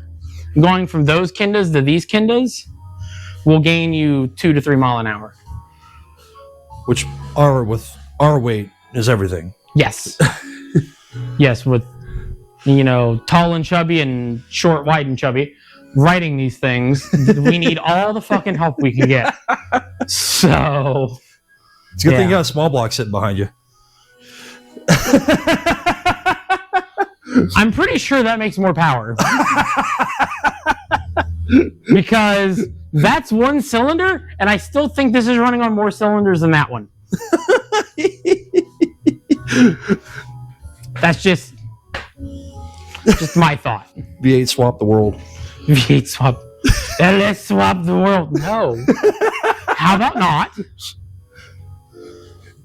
going from those Kendas to these Kendas will gain you 2 to 3 mile an hour. Which with our weight is everything. Yes. Yes, with tall and chubby and short, wide and chubby, riding these things, we need all the fucking help we can get. So it's a good thing you got a small block sitting behind you. I'm pretty sure that makes more power. Because that's one cylinder, and I still think this is running on more cylinders than that one. That's just my thought. V8 swap the world. V8 swap. Let's swap the world. No. How about not?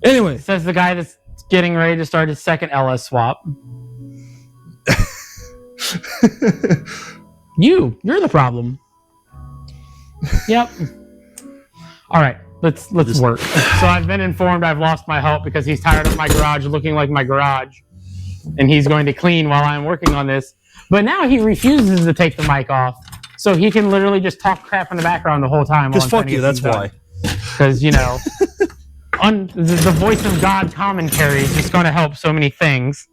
Anyway. Says the guy that's getting ready to start his second LS swap. You're the problem. Yep. All right, let's work. So I've been informed I've lost my help because he's tired of my garage looking like my garage, and he's going to clean while I'm working on this. But now he refuses to take the mic off, so he can literally just talk crap in the background the whole time. Because fuck you, that's why. Because, you know, the voice of God commentary is just going to help so many things.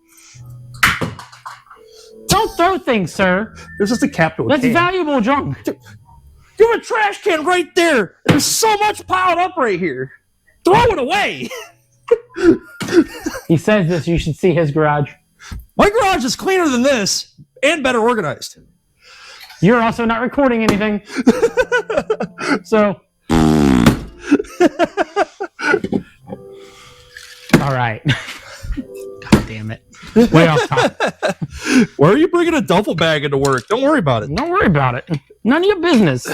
Don't throw things, sir. There's just a cap to a That's can. valuable junk. You have a trash can right there. There's so much piled up right here. Throw it away. He says this, you should see his garage. My garage is cleaner than this and better organized. You're also not recording anything. So. All right. God damn it. Way off top. Why are you bringing a duffel bag into work? Don't worry about it. Don't worry about it. None of your business.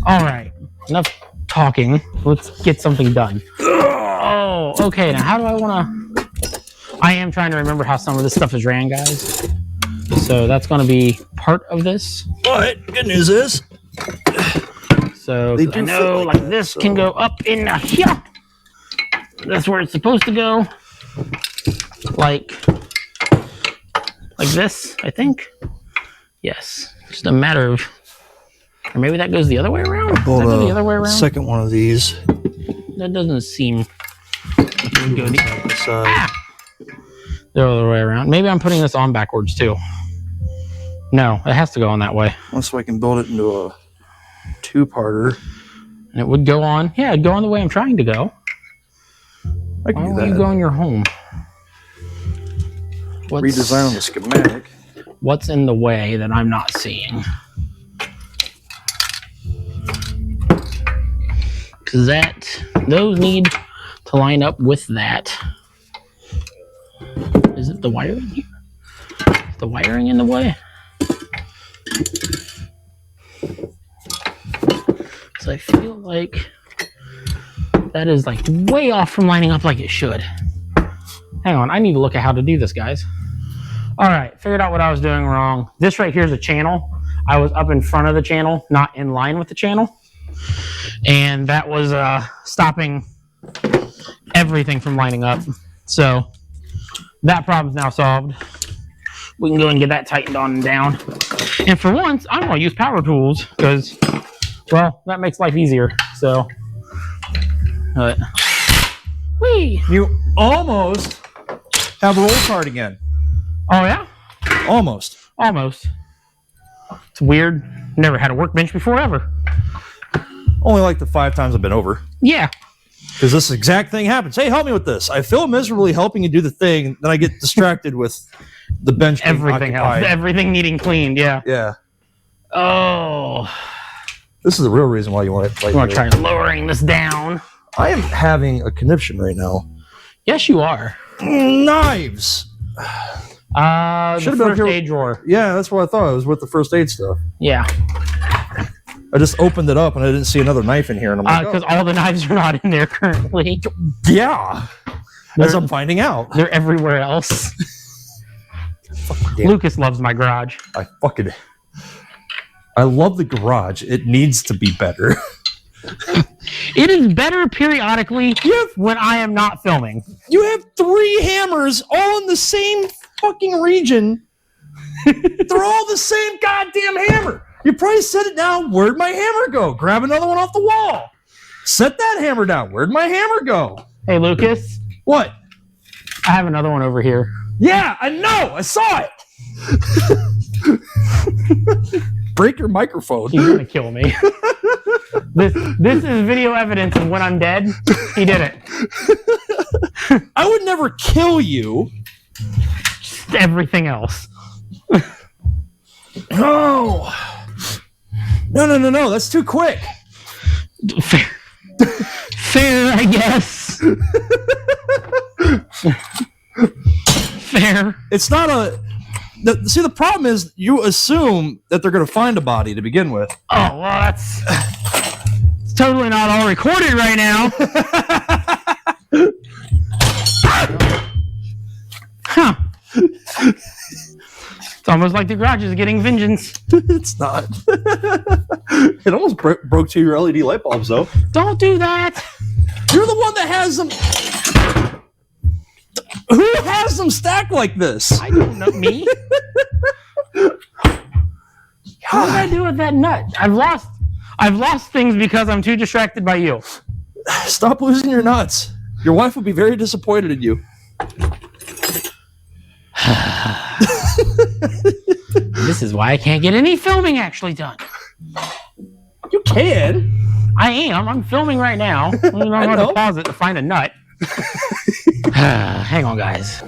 All right. Enough talking. Let's get something done. Oh, okay. Now, how do I want to... I am trying to remember how some of this stuff is ran, guys. So that's going to be part of this. But good news is... So I know like this can go up in here. That's where it's supposed to go. Like this, I think. Yes. Just a matter of, or maybe that goes the other way around. Hold Does that go the other way around? Second one of these. That doesn't seem like it would go the other way around. Maybe I'm putting this on backwards too. No, it has to go on that way. So I can build it into a two-parter. And it would go on. Yeah, it'd go on the way I'm trying to go. I can do that. You go in your home. Redesign the schematic. What's in the way that I'm not seeing? Because those need to line up with that. Is it the wiring here? Is the wiring in the way? So I feel like that is like way off from lining up like it should. Hang on, I need to look at how to do this, guys. All right, figured out what I was doing wrong. This right here is a channel. I was up in front of the channel, not in line with the channel. And that was stopping everything from lining up. So that problem's now solved. We can go and get that tightened on and down. And for once, I'm gonna use power tools because, well, that makes life easier. So, whee! You almost have roll card again. Oh yeah? Almost. Almost. It's weird. Never had a workbench before ever. Only like the 5 times I've been over. Yeah. Because this exact thing happens. Hey, help me with this. I feel miserably helping you do the thing, then I get distracted with the bench being Everything occupied. else. Everything needing cleaned, yeah. Yeah. Oh. This is the real reason why you want it. I'm going to try lowering this down. I am having a conniption right now. Yes, you are. Knives. The first aid drawer. Yeah, that's what I thought. It was with the first aid stuff. Yeah. I just opened it up and I didn't see another knife in here. And I'm like, Because all the knives are not in there currently. yeah. As I'm finding out. They're everywhere else. Lucas loves my garage. I love the garage. It needs to be better. It is better periodically when I am not filming. You have 3 hammers all in the same fucking region. They're all the same goddamn hammer. You probably set it down. Where'd my hammer go? Grab another one off the wall. Set that hammer down. Where'd my hammer go? Hey, Lucas. What? I have another one over here. Yeah, I know. I saw it. Break your microphone. He's going to kill me. This is video evidence of when I'm dead. He did it. I would never kill you. Just everything else. No. No. That's too quick. Fair, I guess. Fair. It's not a... See, the problem is you assume that they're going to find a body to begin with. Oh, well, that's... It's totally not all recorded right now. Huh. It's almost like the garage is getting vengeance. It's not. It almost broke 2 of your LED light bulbs, though. Don't do that. You're the one that has them. Who has them stacked like this? I don't know. Me? What did I do with that nut? I've lost things because I'm too distracted by you. Stop losing your nuts. Your wife would be very disappointed in you. This is why I can't get any filming actually done. You can. I am. I'm filming right now. I'm going to pause it to find a nut. Hang on, guys.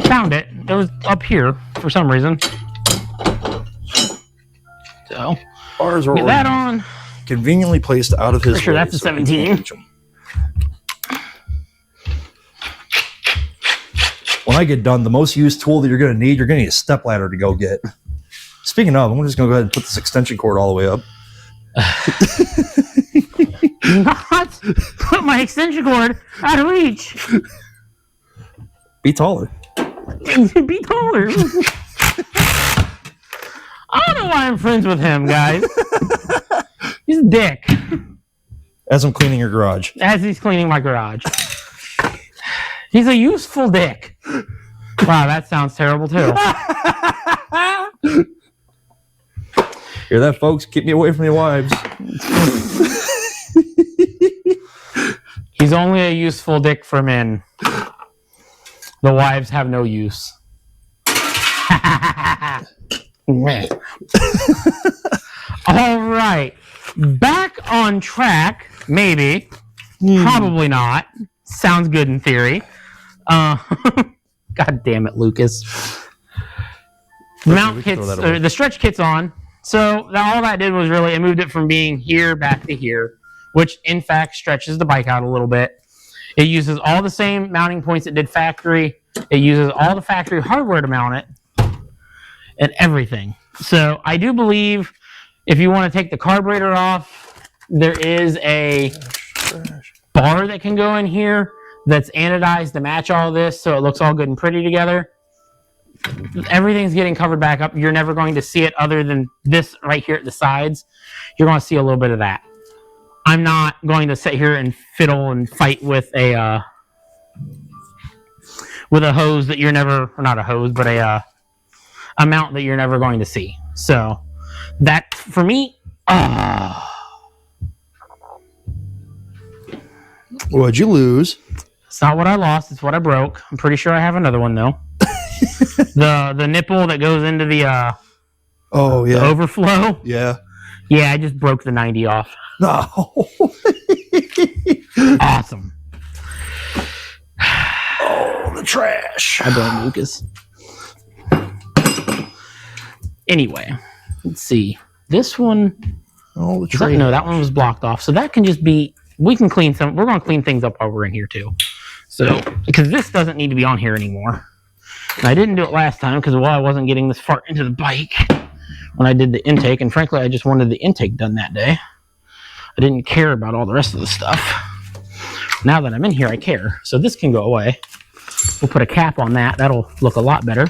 Found it. It was up here for some reason. So, ours are get that on. Conveniently placed out of his way. Sure, that's a 17. When I get done, the most used tool that you're going to need a stepladder to go get. Speaking of, I'm just going to go ahead and put this extension cord all the way up. Not put my extension cord out of reach. Be taller. Be taller. I don't know why I'm friends with him, guys. He's a dick. As I'm cleaning your garage. As he's cleaning my garage. He's a useful dick. Wow, that sounds terrible too. Hear that, folks? Keep me away from your wives. He's only a useful dick for men. The wives have no use. All right. Back on track, maybe. Probably not. Sounds good in theory. God damn it, Lucas. Mount kits, the stretch kit's on. So all that did was really, it moved it from being here back to here, which in fact stretches the bike out a little bit. It uses all the same mounting points it did factory. It uses all the factory hardware to mount it and everything. So I do believe if you want to take the carburetor off, there is a bar that can go in here that's anodized to match all this, so it looks all good and pretty together. Everything's getting covered back up. You're never going to see it other than this right here at the sides. You're going to see a little bit of that. I'm not going to sit here and fiddle and fight with a hose that you're never, or not a hose, but a mount that you're never going to see. So that for me, What'd you lose? It's not what I lost. It's what I broke. I'm pretty sure I have another one though. the nipple that goes into the the overflow. Yeah. Yeah, I just broke the 90 off. No. Awesome. Oh, the trash. I blame Lucas. Anyway, let's see. This one. Oh, the trash. No, that one was blocked off. So that can just be. We can clean some. We're going to clean things up while we're in here too. So because this doesn't need to be on here anymore. And I didn't do it last time because I wasn't getting this far into the bike when I did the intake, and frankly, I just wanted the intake done that day. I didn't care about all the rest of the stuff. Now that I'm in here, I care. So this can go away. We'll put a cap on that. That'll look a lot better.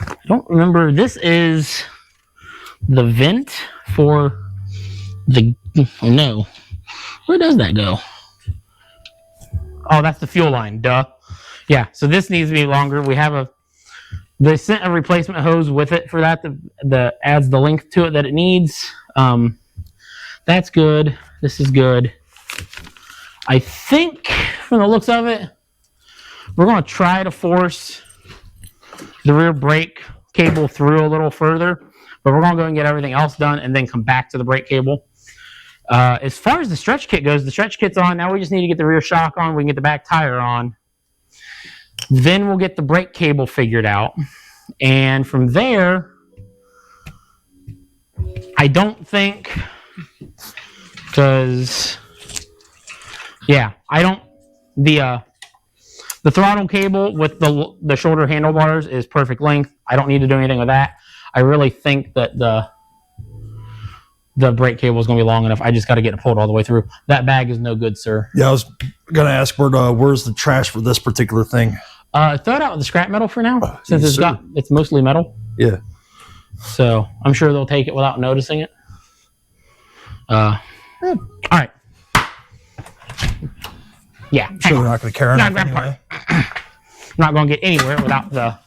I don't remember. This is the vent for the... Oh, no. Where does that go? Oh, that's the fuel line. Duh. Yeah, so this needs to be longer. We have they sent a replacement hose with it for that adds the length to it that it needs. That's good. This is good. I think from the looks of it, we're going to try to force the rear brake cable through a little further, but we're going to go and get everything else done and then come back to the brake cable. As far as the stretch kit goes, the stretch kit's on. Now we just need to get the rear shock on. We can get the back tire on. Then we'll get the brake cable figured out. And from there, I don't think, because, yeah, I don't, the throttle cable with the shorter handlebars is perfect length. I don't need to do anything with that. I really think that the brake cable is going to be long enough. I just got to get it pulled all the way through. That bag is no good, sir. Yeah, I was gonna ask where's the trash for this particular thing? Throw it out with the scrap metal for now, since it's mostly metal. Yeah. So I'm sure they'll take it without noticing it. All right. Yeah. I'm sure they're not gonna care enough anyway. I'm not going to get anywhere without the.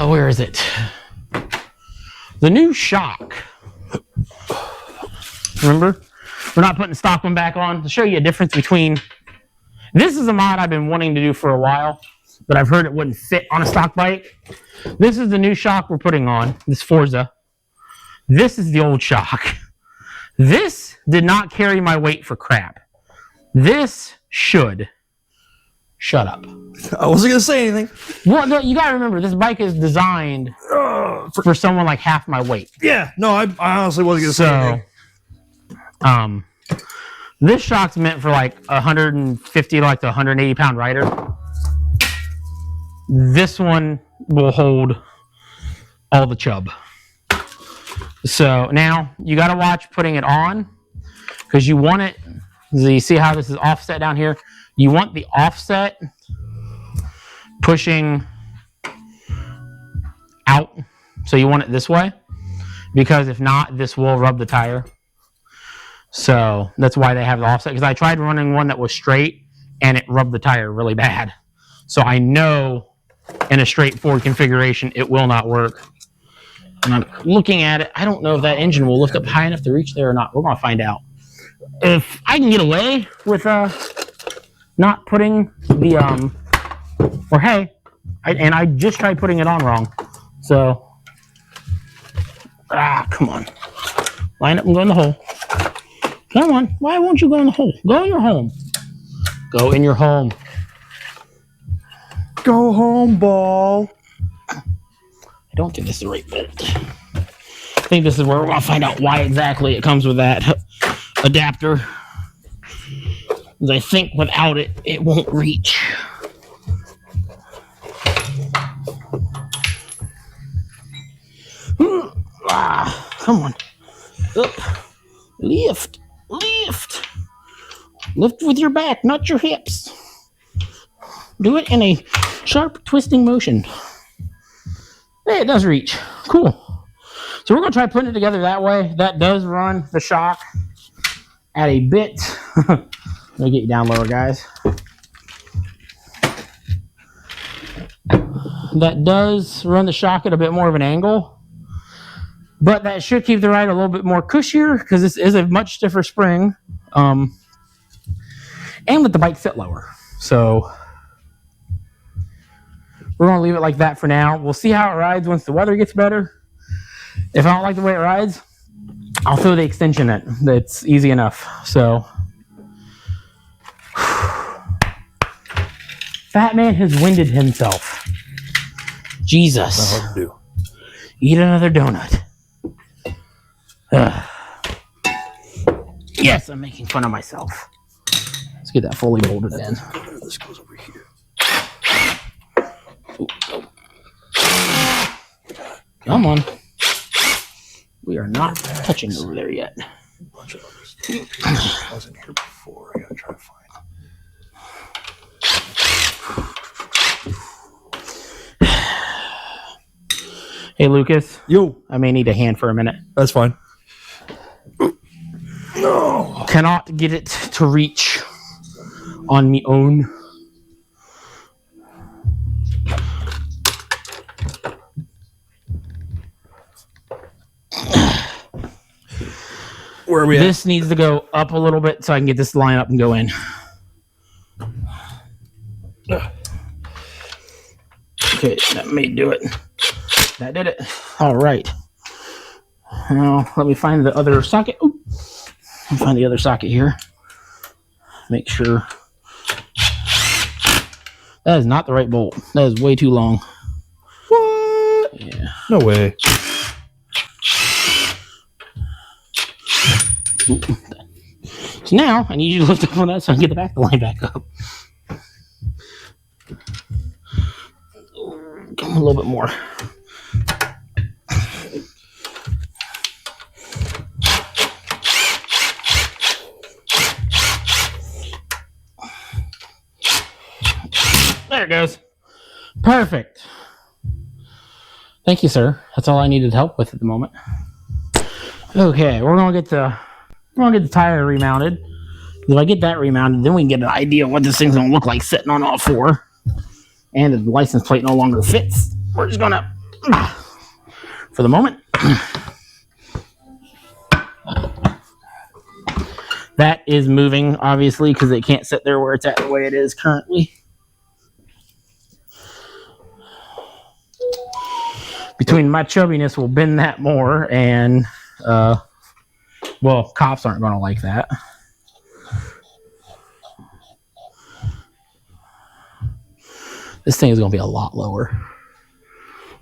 Where is it? The new shock. Remember? We're not putting the stock one back on. To show you a difference between... This is a mod I've been wanting to do for a while, but I've heard it wouldn't fit on a stock bike. This is the new shock we're putting on, this Forza. This is the old shock. This did not carry my weight for crap. This should. Shut up. I wasn't gonna say anything. Well, no, you gotta remember, this bike is designed for someone like half my weight. Yeah, no, I honestly wasn't gonna say anything. This shock's meant for like 150 to like the 180 pound rider. This one will hold all the chub. So now you gotta watch putting it on, because you want it. You see how this is offset down here? You want the offset pushing out. So you want it this way, because if not, this will rub the tire. So that's why they have the offset, because I tried running one that was straight and it rubbed the tire really bad. So I know in a straightforward configuration it will not work. And I'm looking at it. I don't know if that engine will lift up high enough to reach there or not. We're going to find out. If I can get away with not putting the and I just tried putting it on wrong. So come on. Line up and go in the hole. Come on. Why won't you go in the hole? Go in your home. Go in your home. Go home, ball. I don't think this is the right bolt. I think this is where we're going to find out why exactly it comes with that adapter. Because I think without it, it won't reach. Come on. Up. Lift. Lift. Lift with your back, not your hips. Do it in a sharp twisting motion. Hey, it does reach. Cool. So we're going to try putting it together that way. That does run the shock at a bit. Let me get you down lower, guys. That does run the shock at a bit more of an angle. But that should keep the ride a little bit more cushier, because this is a much stiffer spring. And let the bike sit lower. So we're going to leave it like that for now. We'll see how it rides once the weather gets better. If I don't like the way it rides, I'll throw the extension in. That's easy enough. So Fat man has winded himself. Jesus. Not hard to do. Eat another donut. Yes, I'm making fun of myself. Let's get that fully bolted in. This goes over here. Come on. We are not touching over there yet. A bunch of other stuff. I wasn't here before. I gotta try to find it. Hey, Lucas. Yo. I may need a hand for a minute. That's fine. No. Cannot get it to reach on me own. Where are we at? This needs to go up a little bit so I can get this line up and go in. Okay, that may do it. That did it. All right. Now, let me find the other socket. Oop. Let me find the other socket here. Make sure. That is not the right bolt. That is way too long. What? Yeah. No way. So now I need you to lift up on that so I can get the back of the line back up. Come a little bit more. There it goes. Perfect. Thank you, sir. That's all I needed help with at the moment. Okay, we're gonna get the tire remounted. If I get that remounted, then we can get an idea of what this thing's gonna look like sitting on all four. And if the license plate no longer fits, we're just gonna, for the moment, that is moving obviously because it can't sit there where it's at the way it is currently. Between my chubbiness, will bend that more, and well, cops aren't going to like that. This thing is going to be a lot lower.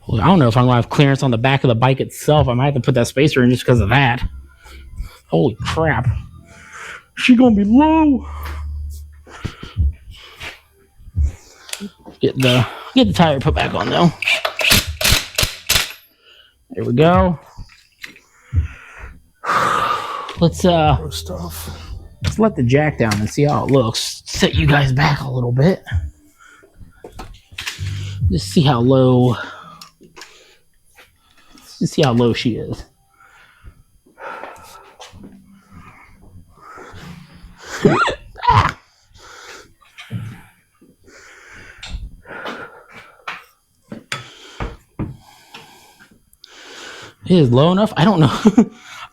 Well, I don't know if I'm going to have clearance on the back of the bike itself. I might have to put that spacer in just because of that. Holy crap. She's going to be low. Get the tire put back on, though. There we go. Let's let the jack down and see how it looks. Set you guys back a little bit. Just see how low. Just see how low she is. It is low enough. I don't know.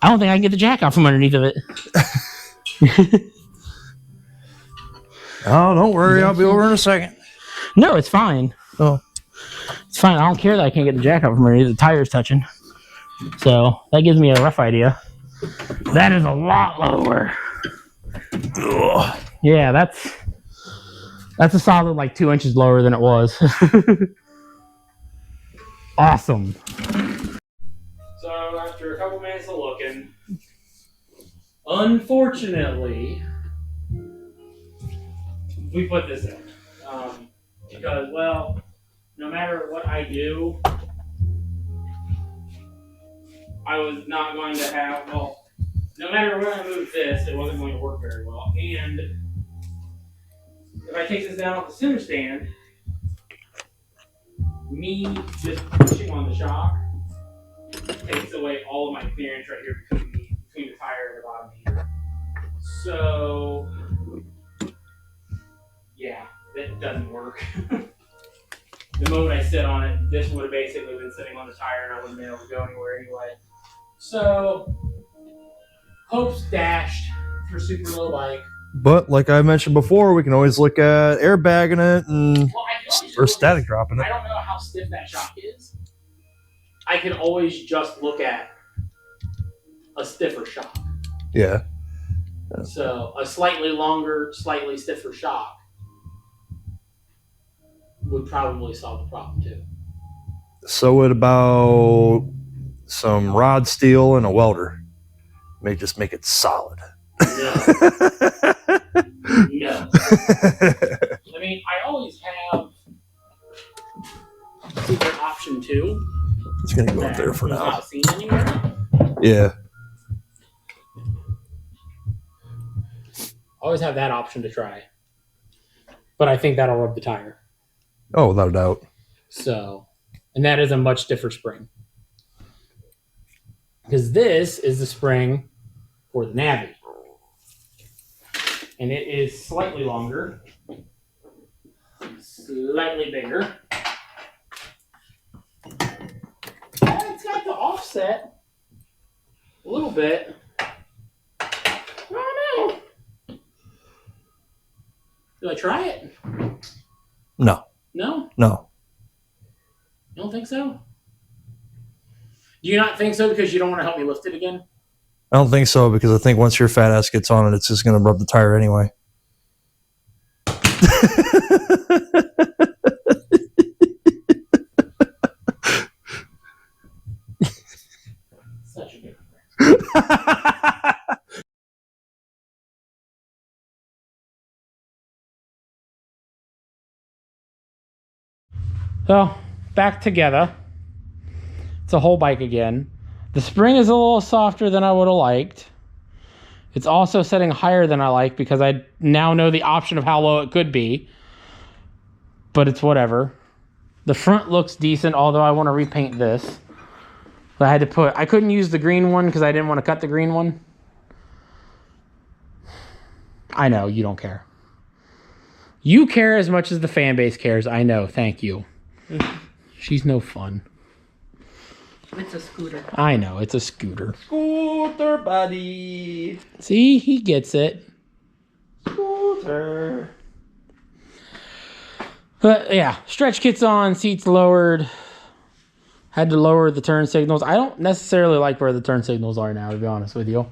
I don't think I can get the jack out from underneath of it. Oh, don't worry. I'll be over in a second. No, it's fine. Oh, it's fine. I don't care that I can't get the jack out from underneath. The tire's touching. So that gives me a rough idea. That is a lot lower. Ugh. Yeah, that's a solid like 2 inches lower than it was. Awesome. So after a couple minutes of looking, unfortunately, we put this in because, well, no matter what I do, I was not going to have, well, no matter where I move this, it wasn't going to work very well. And if I take this down off the center stand, me just pushing on the shock takes away all of my clearance right here between the tire and the bottom here. So, yeah, that doesn't work. The moment I sit on it, this would have basically been sitting on the tire and I wouldn't have been able to go anywhere anyway. So, hopes dashed for super low bike. but like I mentioned before, we can always look at airbagging it and or static dropping it. I don't know how stiff that shock is. I can always just look at a stiffer shock. Yeah. So a slightly longer, slightly stiffer shock would probably solve the problem too. So what about some rod steel and a welder? May just make it solid. No. No. I mean, I always have a secret option too. It's gonna go up there for now. Not seen anywhere. Yeah. Always have that option to try. But I think that'll rub the tire. Oh, without a doubt. So, and that is a much stiffer spring. Because this is the spring for the Navi. And it is slightly longer, slightly bigger. It's got the offset a little bit. Oh no! Do I try it? No. No? No. You don't think so? Do you not think so because you don't want to help me lift it again? I don't think so, because I think once your fat ass gets on it, it's just gonna rub the tire anyway. Such a good friend. So, back together. It's a whole bike again. The spring is a little softer than I would have liked. It's also setting higher than I like because I now know the option of how low it could be. But it's whatever. The front looks decent, although I want to repaint this. I couldn't use the green one because I didn't want to cut the green one. I know, you don't care. You care as much as the fan base cares. I know, thank you. She's no fun. It's a scooter. I know, it's a scooter. Scooter buddy. See, he gets it. Scooter. But yeah, stretch kits on, seats lowered. Had to lower the turn signals. I don't necessarily like where the turn signals are now, to be honest with you.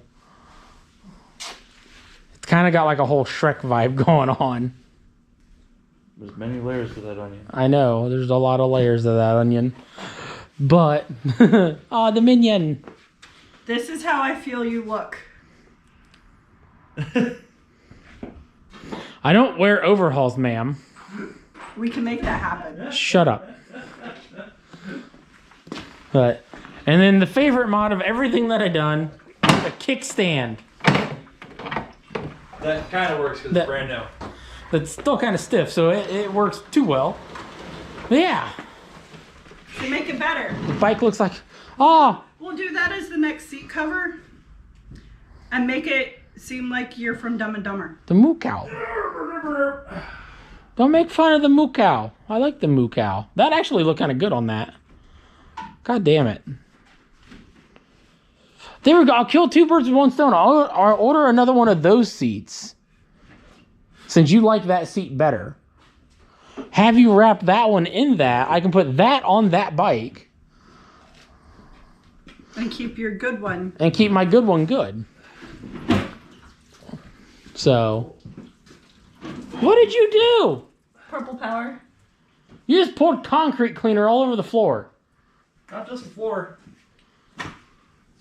It's kind of got like a whole Shrek vibe going on. There's many layers to that onion. I know, there's a lot of layers of that onion. But, oh, the minion. This is how I feel you look. I don't wear overhauls, ma'am. We can make that happen. Shut up. But, and then the favorite mod of everything that I've done, a kickstand. That kind of works because it's brand new. That's still kind of stiff, so it works too well. But yeah. To make it better. The bike looks like, oh. We'll do that as the next seat cover. And make it seem like you're from Dumb and Dumber. The moo cow. Don't make fun of the moo cow. I like the moo cow. That actually looked kind of good on that. God damn it. There we go. I'll kill two birds with one stone. I'll order another one of those seats. Since you like that seat better. Have you wrap that one in that. I can put that on that bike. And keep your good one. And keep my good one good. So. What did you do? Purple power. You just poured concrete cleaner all over the floor. Not just the floor.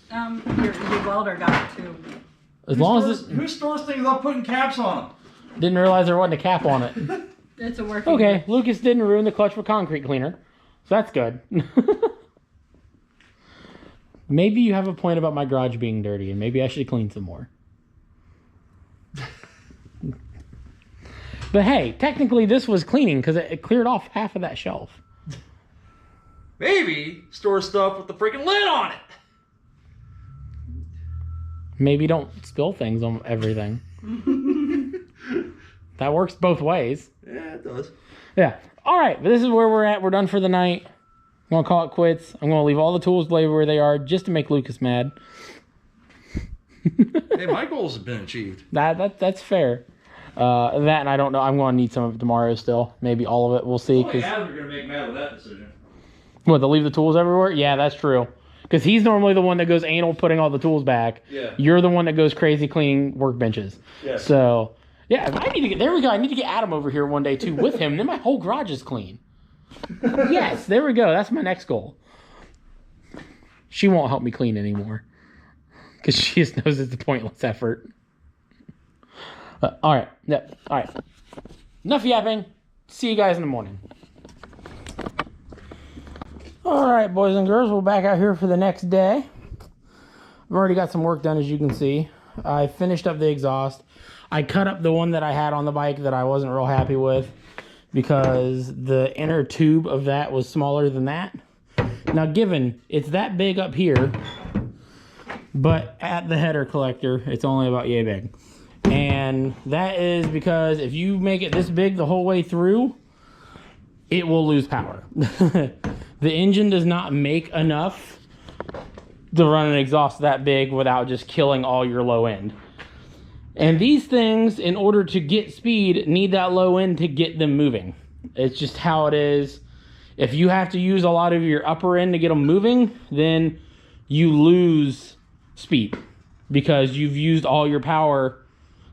Your welder got it too. As long as Who stores things without putting caps on them? Didn't realize there wasn't a cap on it. It's a working. Okay, Lucas didn't ruin the clutch for concrete cleaner. So that's good. Maybe you have a point about my garage being dirty, and maybe I should clean some more. But hey, technically this was cleaning because it cleared off half of that shelf. Maybe store stuff with the freaking lid on it. Maybe don't spill things on everything. That works both ways. Yeah, it does. Yeah. All right, but this is where we're at. We're done for the night. I'm going to call it quits. I'm going to leave all the tools laid where they are just to make Lucas mad. Hey, my goals have been achieved. That's fair. That and I don't know. I'm going to need some of it tomorrow still. Maybe all of it. We'll see. Only Adam are going to make mad with that decision. What, to leave the tools everywhere? Yeah, that's true. Because he's normally the one that goes anal putting all the tools back. Yeah. You're the one that goes crazy cleaning workbenches. Yeah. So, yeah, I need to get, there we go. I need to get Adam over here one day too with him. Then my whole garage is clean. Yes, there we go. That's my next goal. She won't help me clean anymore. Because she just knows it's a pointless effort. All right. Yeah. All right. Enough yapping. See you guys in the morning. All right, boys and girls. We're back out here for the next day. I've already got some work done, as you can see. I finished up the exhaust. I cut up the one that I had on the bike that I wasn't real happy with because the inner tube of that was smaller than that. Now, given it's that big up here, but at the header collector, it's only about yay big. And that is because if you make it this big the whole way through, it will lose power. The engine does not make enough to run an exhaust that big without just killing all your low end. And these things, in order to get speed, need that low end to get them moving. It's just how it is. If you have to use a lot of your upper end to get them moving, then you lose speed because you've used all your power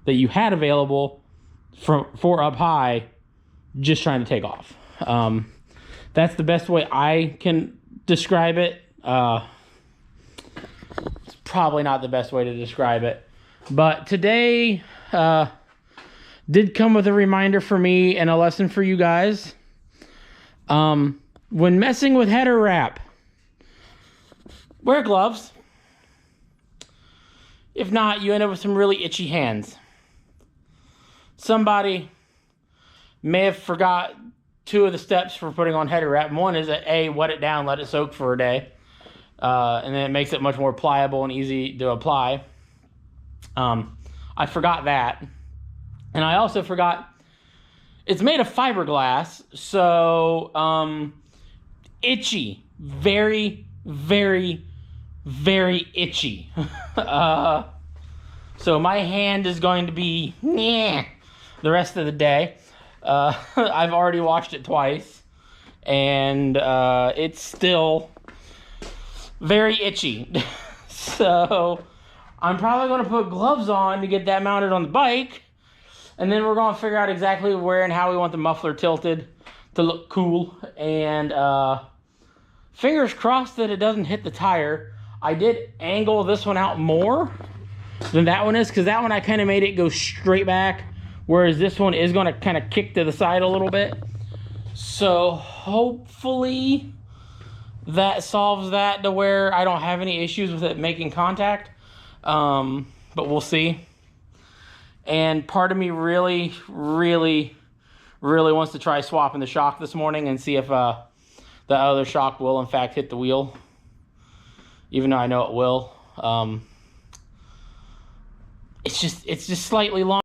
that you had available for up high just trying to take off. That's the best way I can describe it. It's probably not the best way to describe it. But today did come with a reminder for me and a lesson for you guys. when messing with header wrap, wear gloves. If not, you end up with some really itchy hands. Somebody may have forgot 2 of the steps for putting on header wrap. One is that A, wet it down, let it soak for a day. And then it makes it much more pliable and easy to apply. I forgot that. And I also forgot it's made of fiberglass, so itchy. Very, very, very itchy. So my hand is going to be the rest of the day. I've already washed it twice, and it's still very itchy. So I'm probably going to put gloves on to get that mounted on the bike, and then we're going to figure out exactly where and how we want the muffler tilted to look cool. And fingers crossed that it doesn't hit the tire. I did angle this one out more than that one is, because that one I kind of made it go straight back, whereas this one is going to kind of kick to the side a little bit. So hopefully that solves that to where I don't have any issues with it making contact. But we'll see. And part of me really, really, really wants to try swapping the shock this morning and see if the other shock will in fact hit the wheel, even though I know it will. It's just slightly long.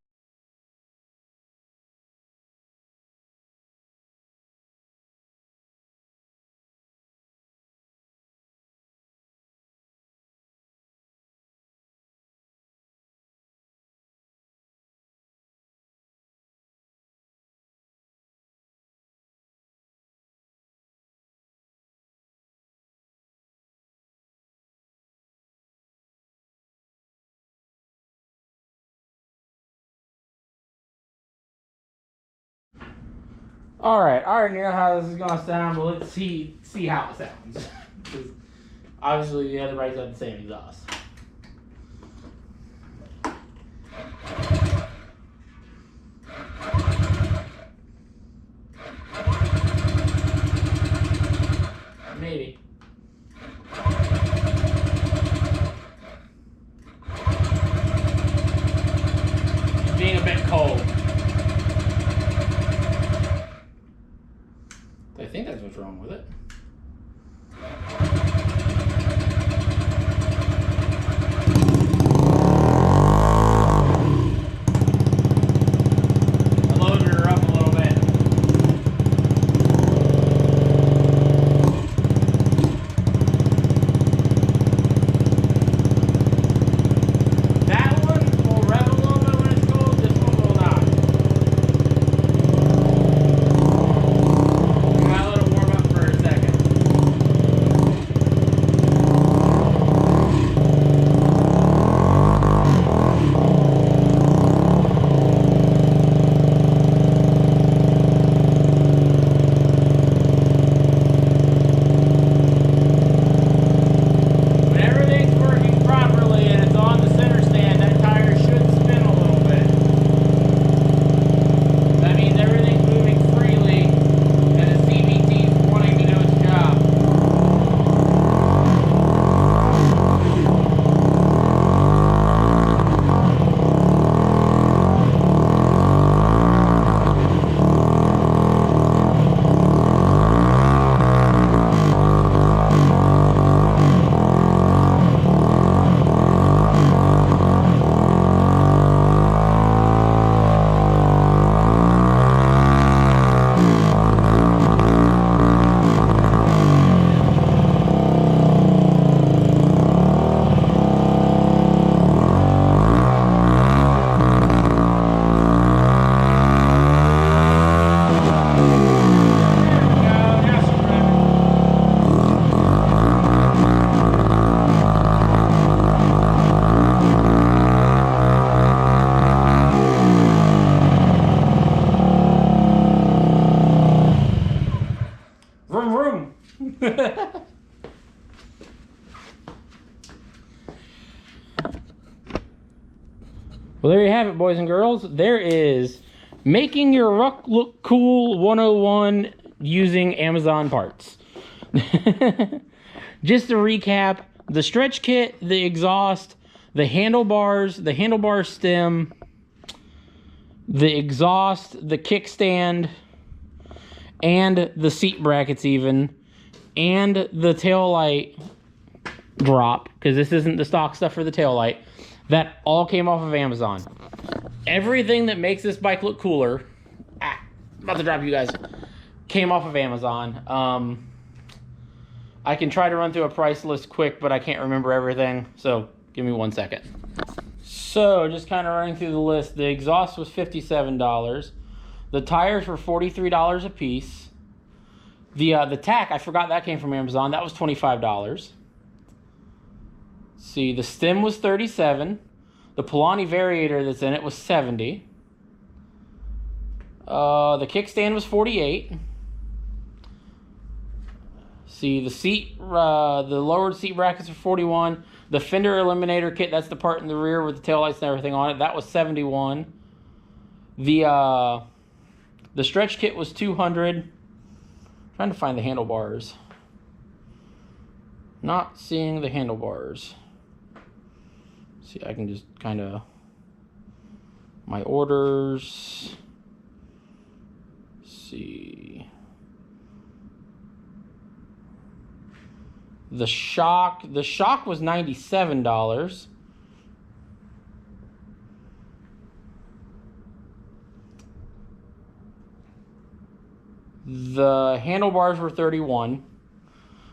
All right, I already know how this is gonna sound, but let's see how it sounds. Because obviously the other bike's got the same exhaust. Maybe. It's being a bit cold. I think that's what's wrong with it. I loaded her up a little bit. That one will rev a little bit when it's cold, this one will not. I'll let it warm up for a second. When everything's working properly and it's on the center stand, that tire should spin a little bit. That means everything's moving freely and the CVT is wanting to do its job. Vroom vroom. Well, there you have it, boys and girls. There is Making Your Ruck Look Cool 101 using Amazon parts. Just to recap, the stretch kit, the exhaust, the handlebars, the handlebar stem, the exhaust, the kickstand, and the seat brackets even, and the tail light drop, because this isn't the stock stuff for the tail light, that all came off of Amazon. Everything that makes this bike look cooler, about to drop you guys, came off of Amazon. I can try to run through a price list quick, but I can't remember everything, so give me 1 second. So, just kind of running through the list, the exhaust was $57. The tires were $43 a piece. The tack, I forgot that came from Amazon, that was $25. See, the stem was $37. The Polani variator that's in it was $70. The kickstand was $48. See, the seat, the lowered seat brackets are $41. The fender eliminator kit, that's the part in the rear with the taillights and everything on it, that was $71. The stretch kit was $200. Trying to find the handlebars. Not seeing the handlebars. See, I can just kind of, my orders. See. The shock was $97. The handlebars were $31.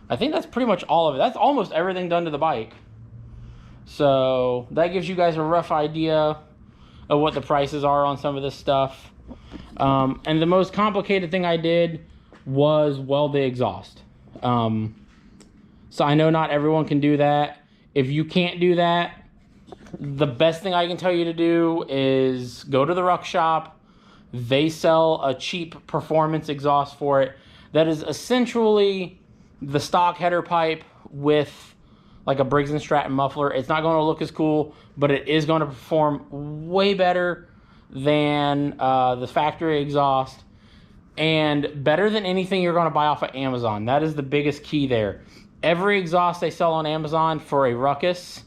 I think that's pretty much all of it. That's almost everything done to the bike. So that gives you guys a rough idea of what the prices are on some of this stuff. And the most complicated thing I did was weld the exhaust. So I know not everyone can do that. If you can't do that, the best thing I can tell you to do is go to the ruck shop. They sell a cheap performance exhaust for it. That is essentially the stock header pipe with like a Briggs & Stratton muffler. It's not going to look as cool, but it is going to perform way better than the factory exhaust, and better than anything you're going to buy off of Amazon. That is the biggest key there. Every exhaust they sell on Amazon for a ruckus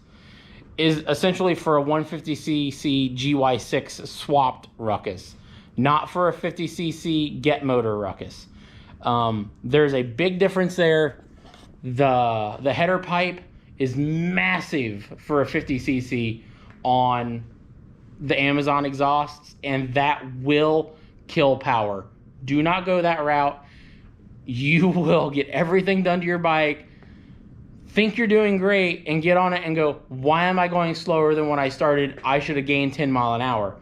is essentially for a 150cc GY6 swapped ruckus, not for a 50cc get motor ruckus. There's a big difference there. The header pipe is massive for a 50cc on the Amazon exhausts, and that will kill power. Do not go that route. You will get everything done to your bike, think you're doing great, and get on it and go, why am I going slower than when I started? I should have gained 10 miles an hour.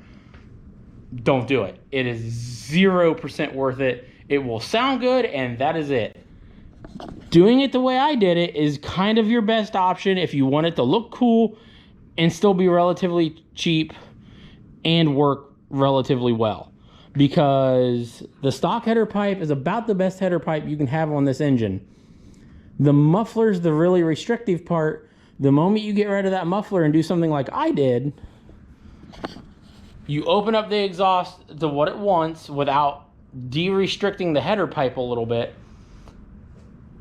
Don't do it. It is 0% worth it. It will sound good, and that is it. Doing it the way I did it is kind of your best option if you want it to look cool and still be relatively cheap and work relatively well. Because the stock header pipe is about the best header pipe you can have on this engine. The muffler's the really restrictive part. The moment you get rid of that muffler and do something like I did, you open up the exhaust to what it wants without de-restricting the header pipe a little bit,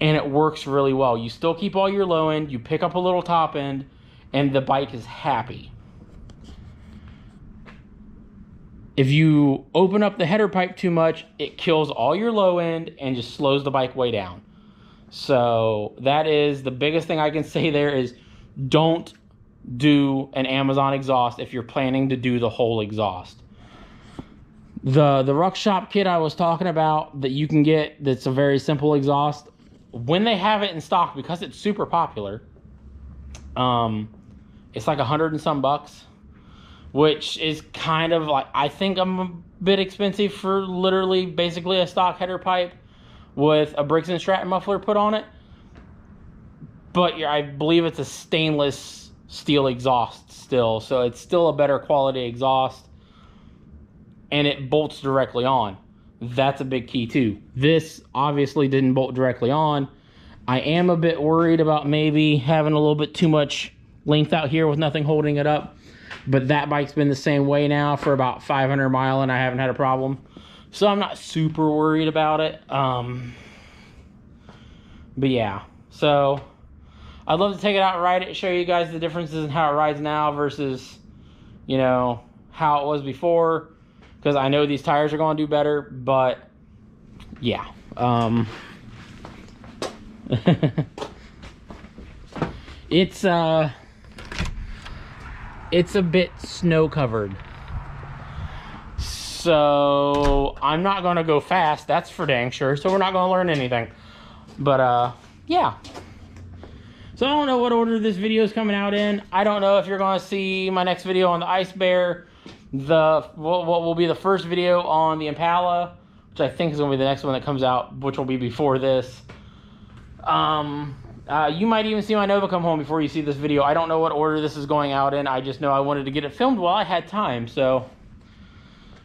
and it works really well. You still keep all your low end, you pick up a little top end, and the bike is happy. If you open up the header pipe too much, it kills all your low end and just slows the bike way down. So that is the biggest thing I can say there is don't do an Amazon exhaust if you're planning to do the whole exhaust. The ruck shop kit I was talking about that you can get, that's a very simple exhaust, when they have it in stock, because it's super popular, it's like $100 and some bucks, which is kind of like, I think I'm a bit expensive for literally basically a stock header pipe with a Briggs & Stratton muffler put on it. But I believe it's a stainless steel exhaust still, so it's still a better quality exhaust, and it bolts directly on. That's a big key too. This obviously didn't bolt directly on. I am a bit worried about maybe having a little bit too much length out here with nothing holding it up, but that bike's been the same way now for about 500 miles and I haven't had a problem. So I'm not super worried about it. But yeah, so I'd love to take it out and ride it, show you guys the differences in how it rides now versus, you know, how it was before. Because I know these tires are going to do better, but yeah. It's a bit snow covered. So I'm not going to go fast, that's for dang sure. So we're not going to learn anything. But yeah. So I don't know what order this video is coming out in. I don't know if you're going to see my next video on the Ice Bear, what will be the first video on the Impala, which I think is going to be the next one that comes out, which will be before this. You might even see my Nova come home before you see this video. I don't know what order this is going out in. I just know I wanted to get it filmed while I had time. So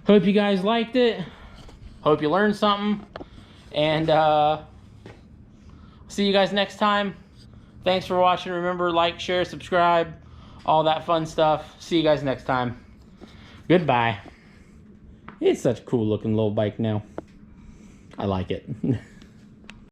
hope you guys liked it. Hope you learned something. And see you guys next time. Thanks for watching. Remember, like, share, subscribe, all that fun stuff. See you guys next time. Goodbye. It's such a cool looking little bike now. I like it.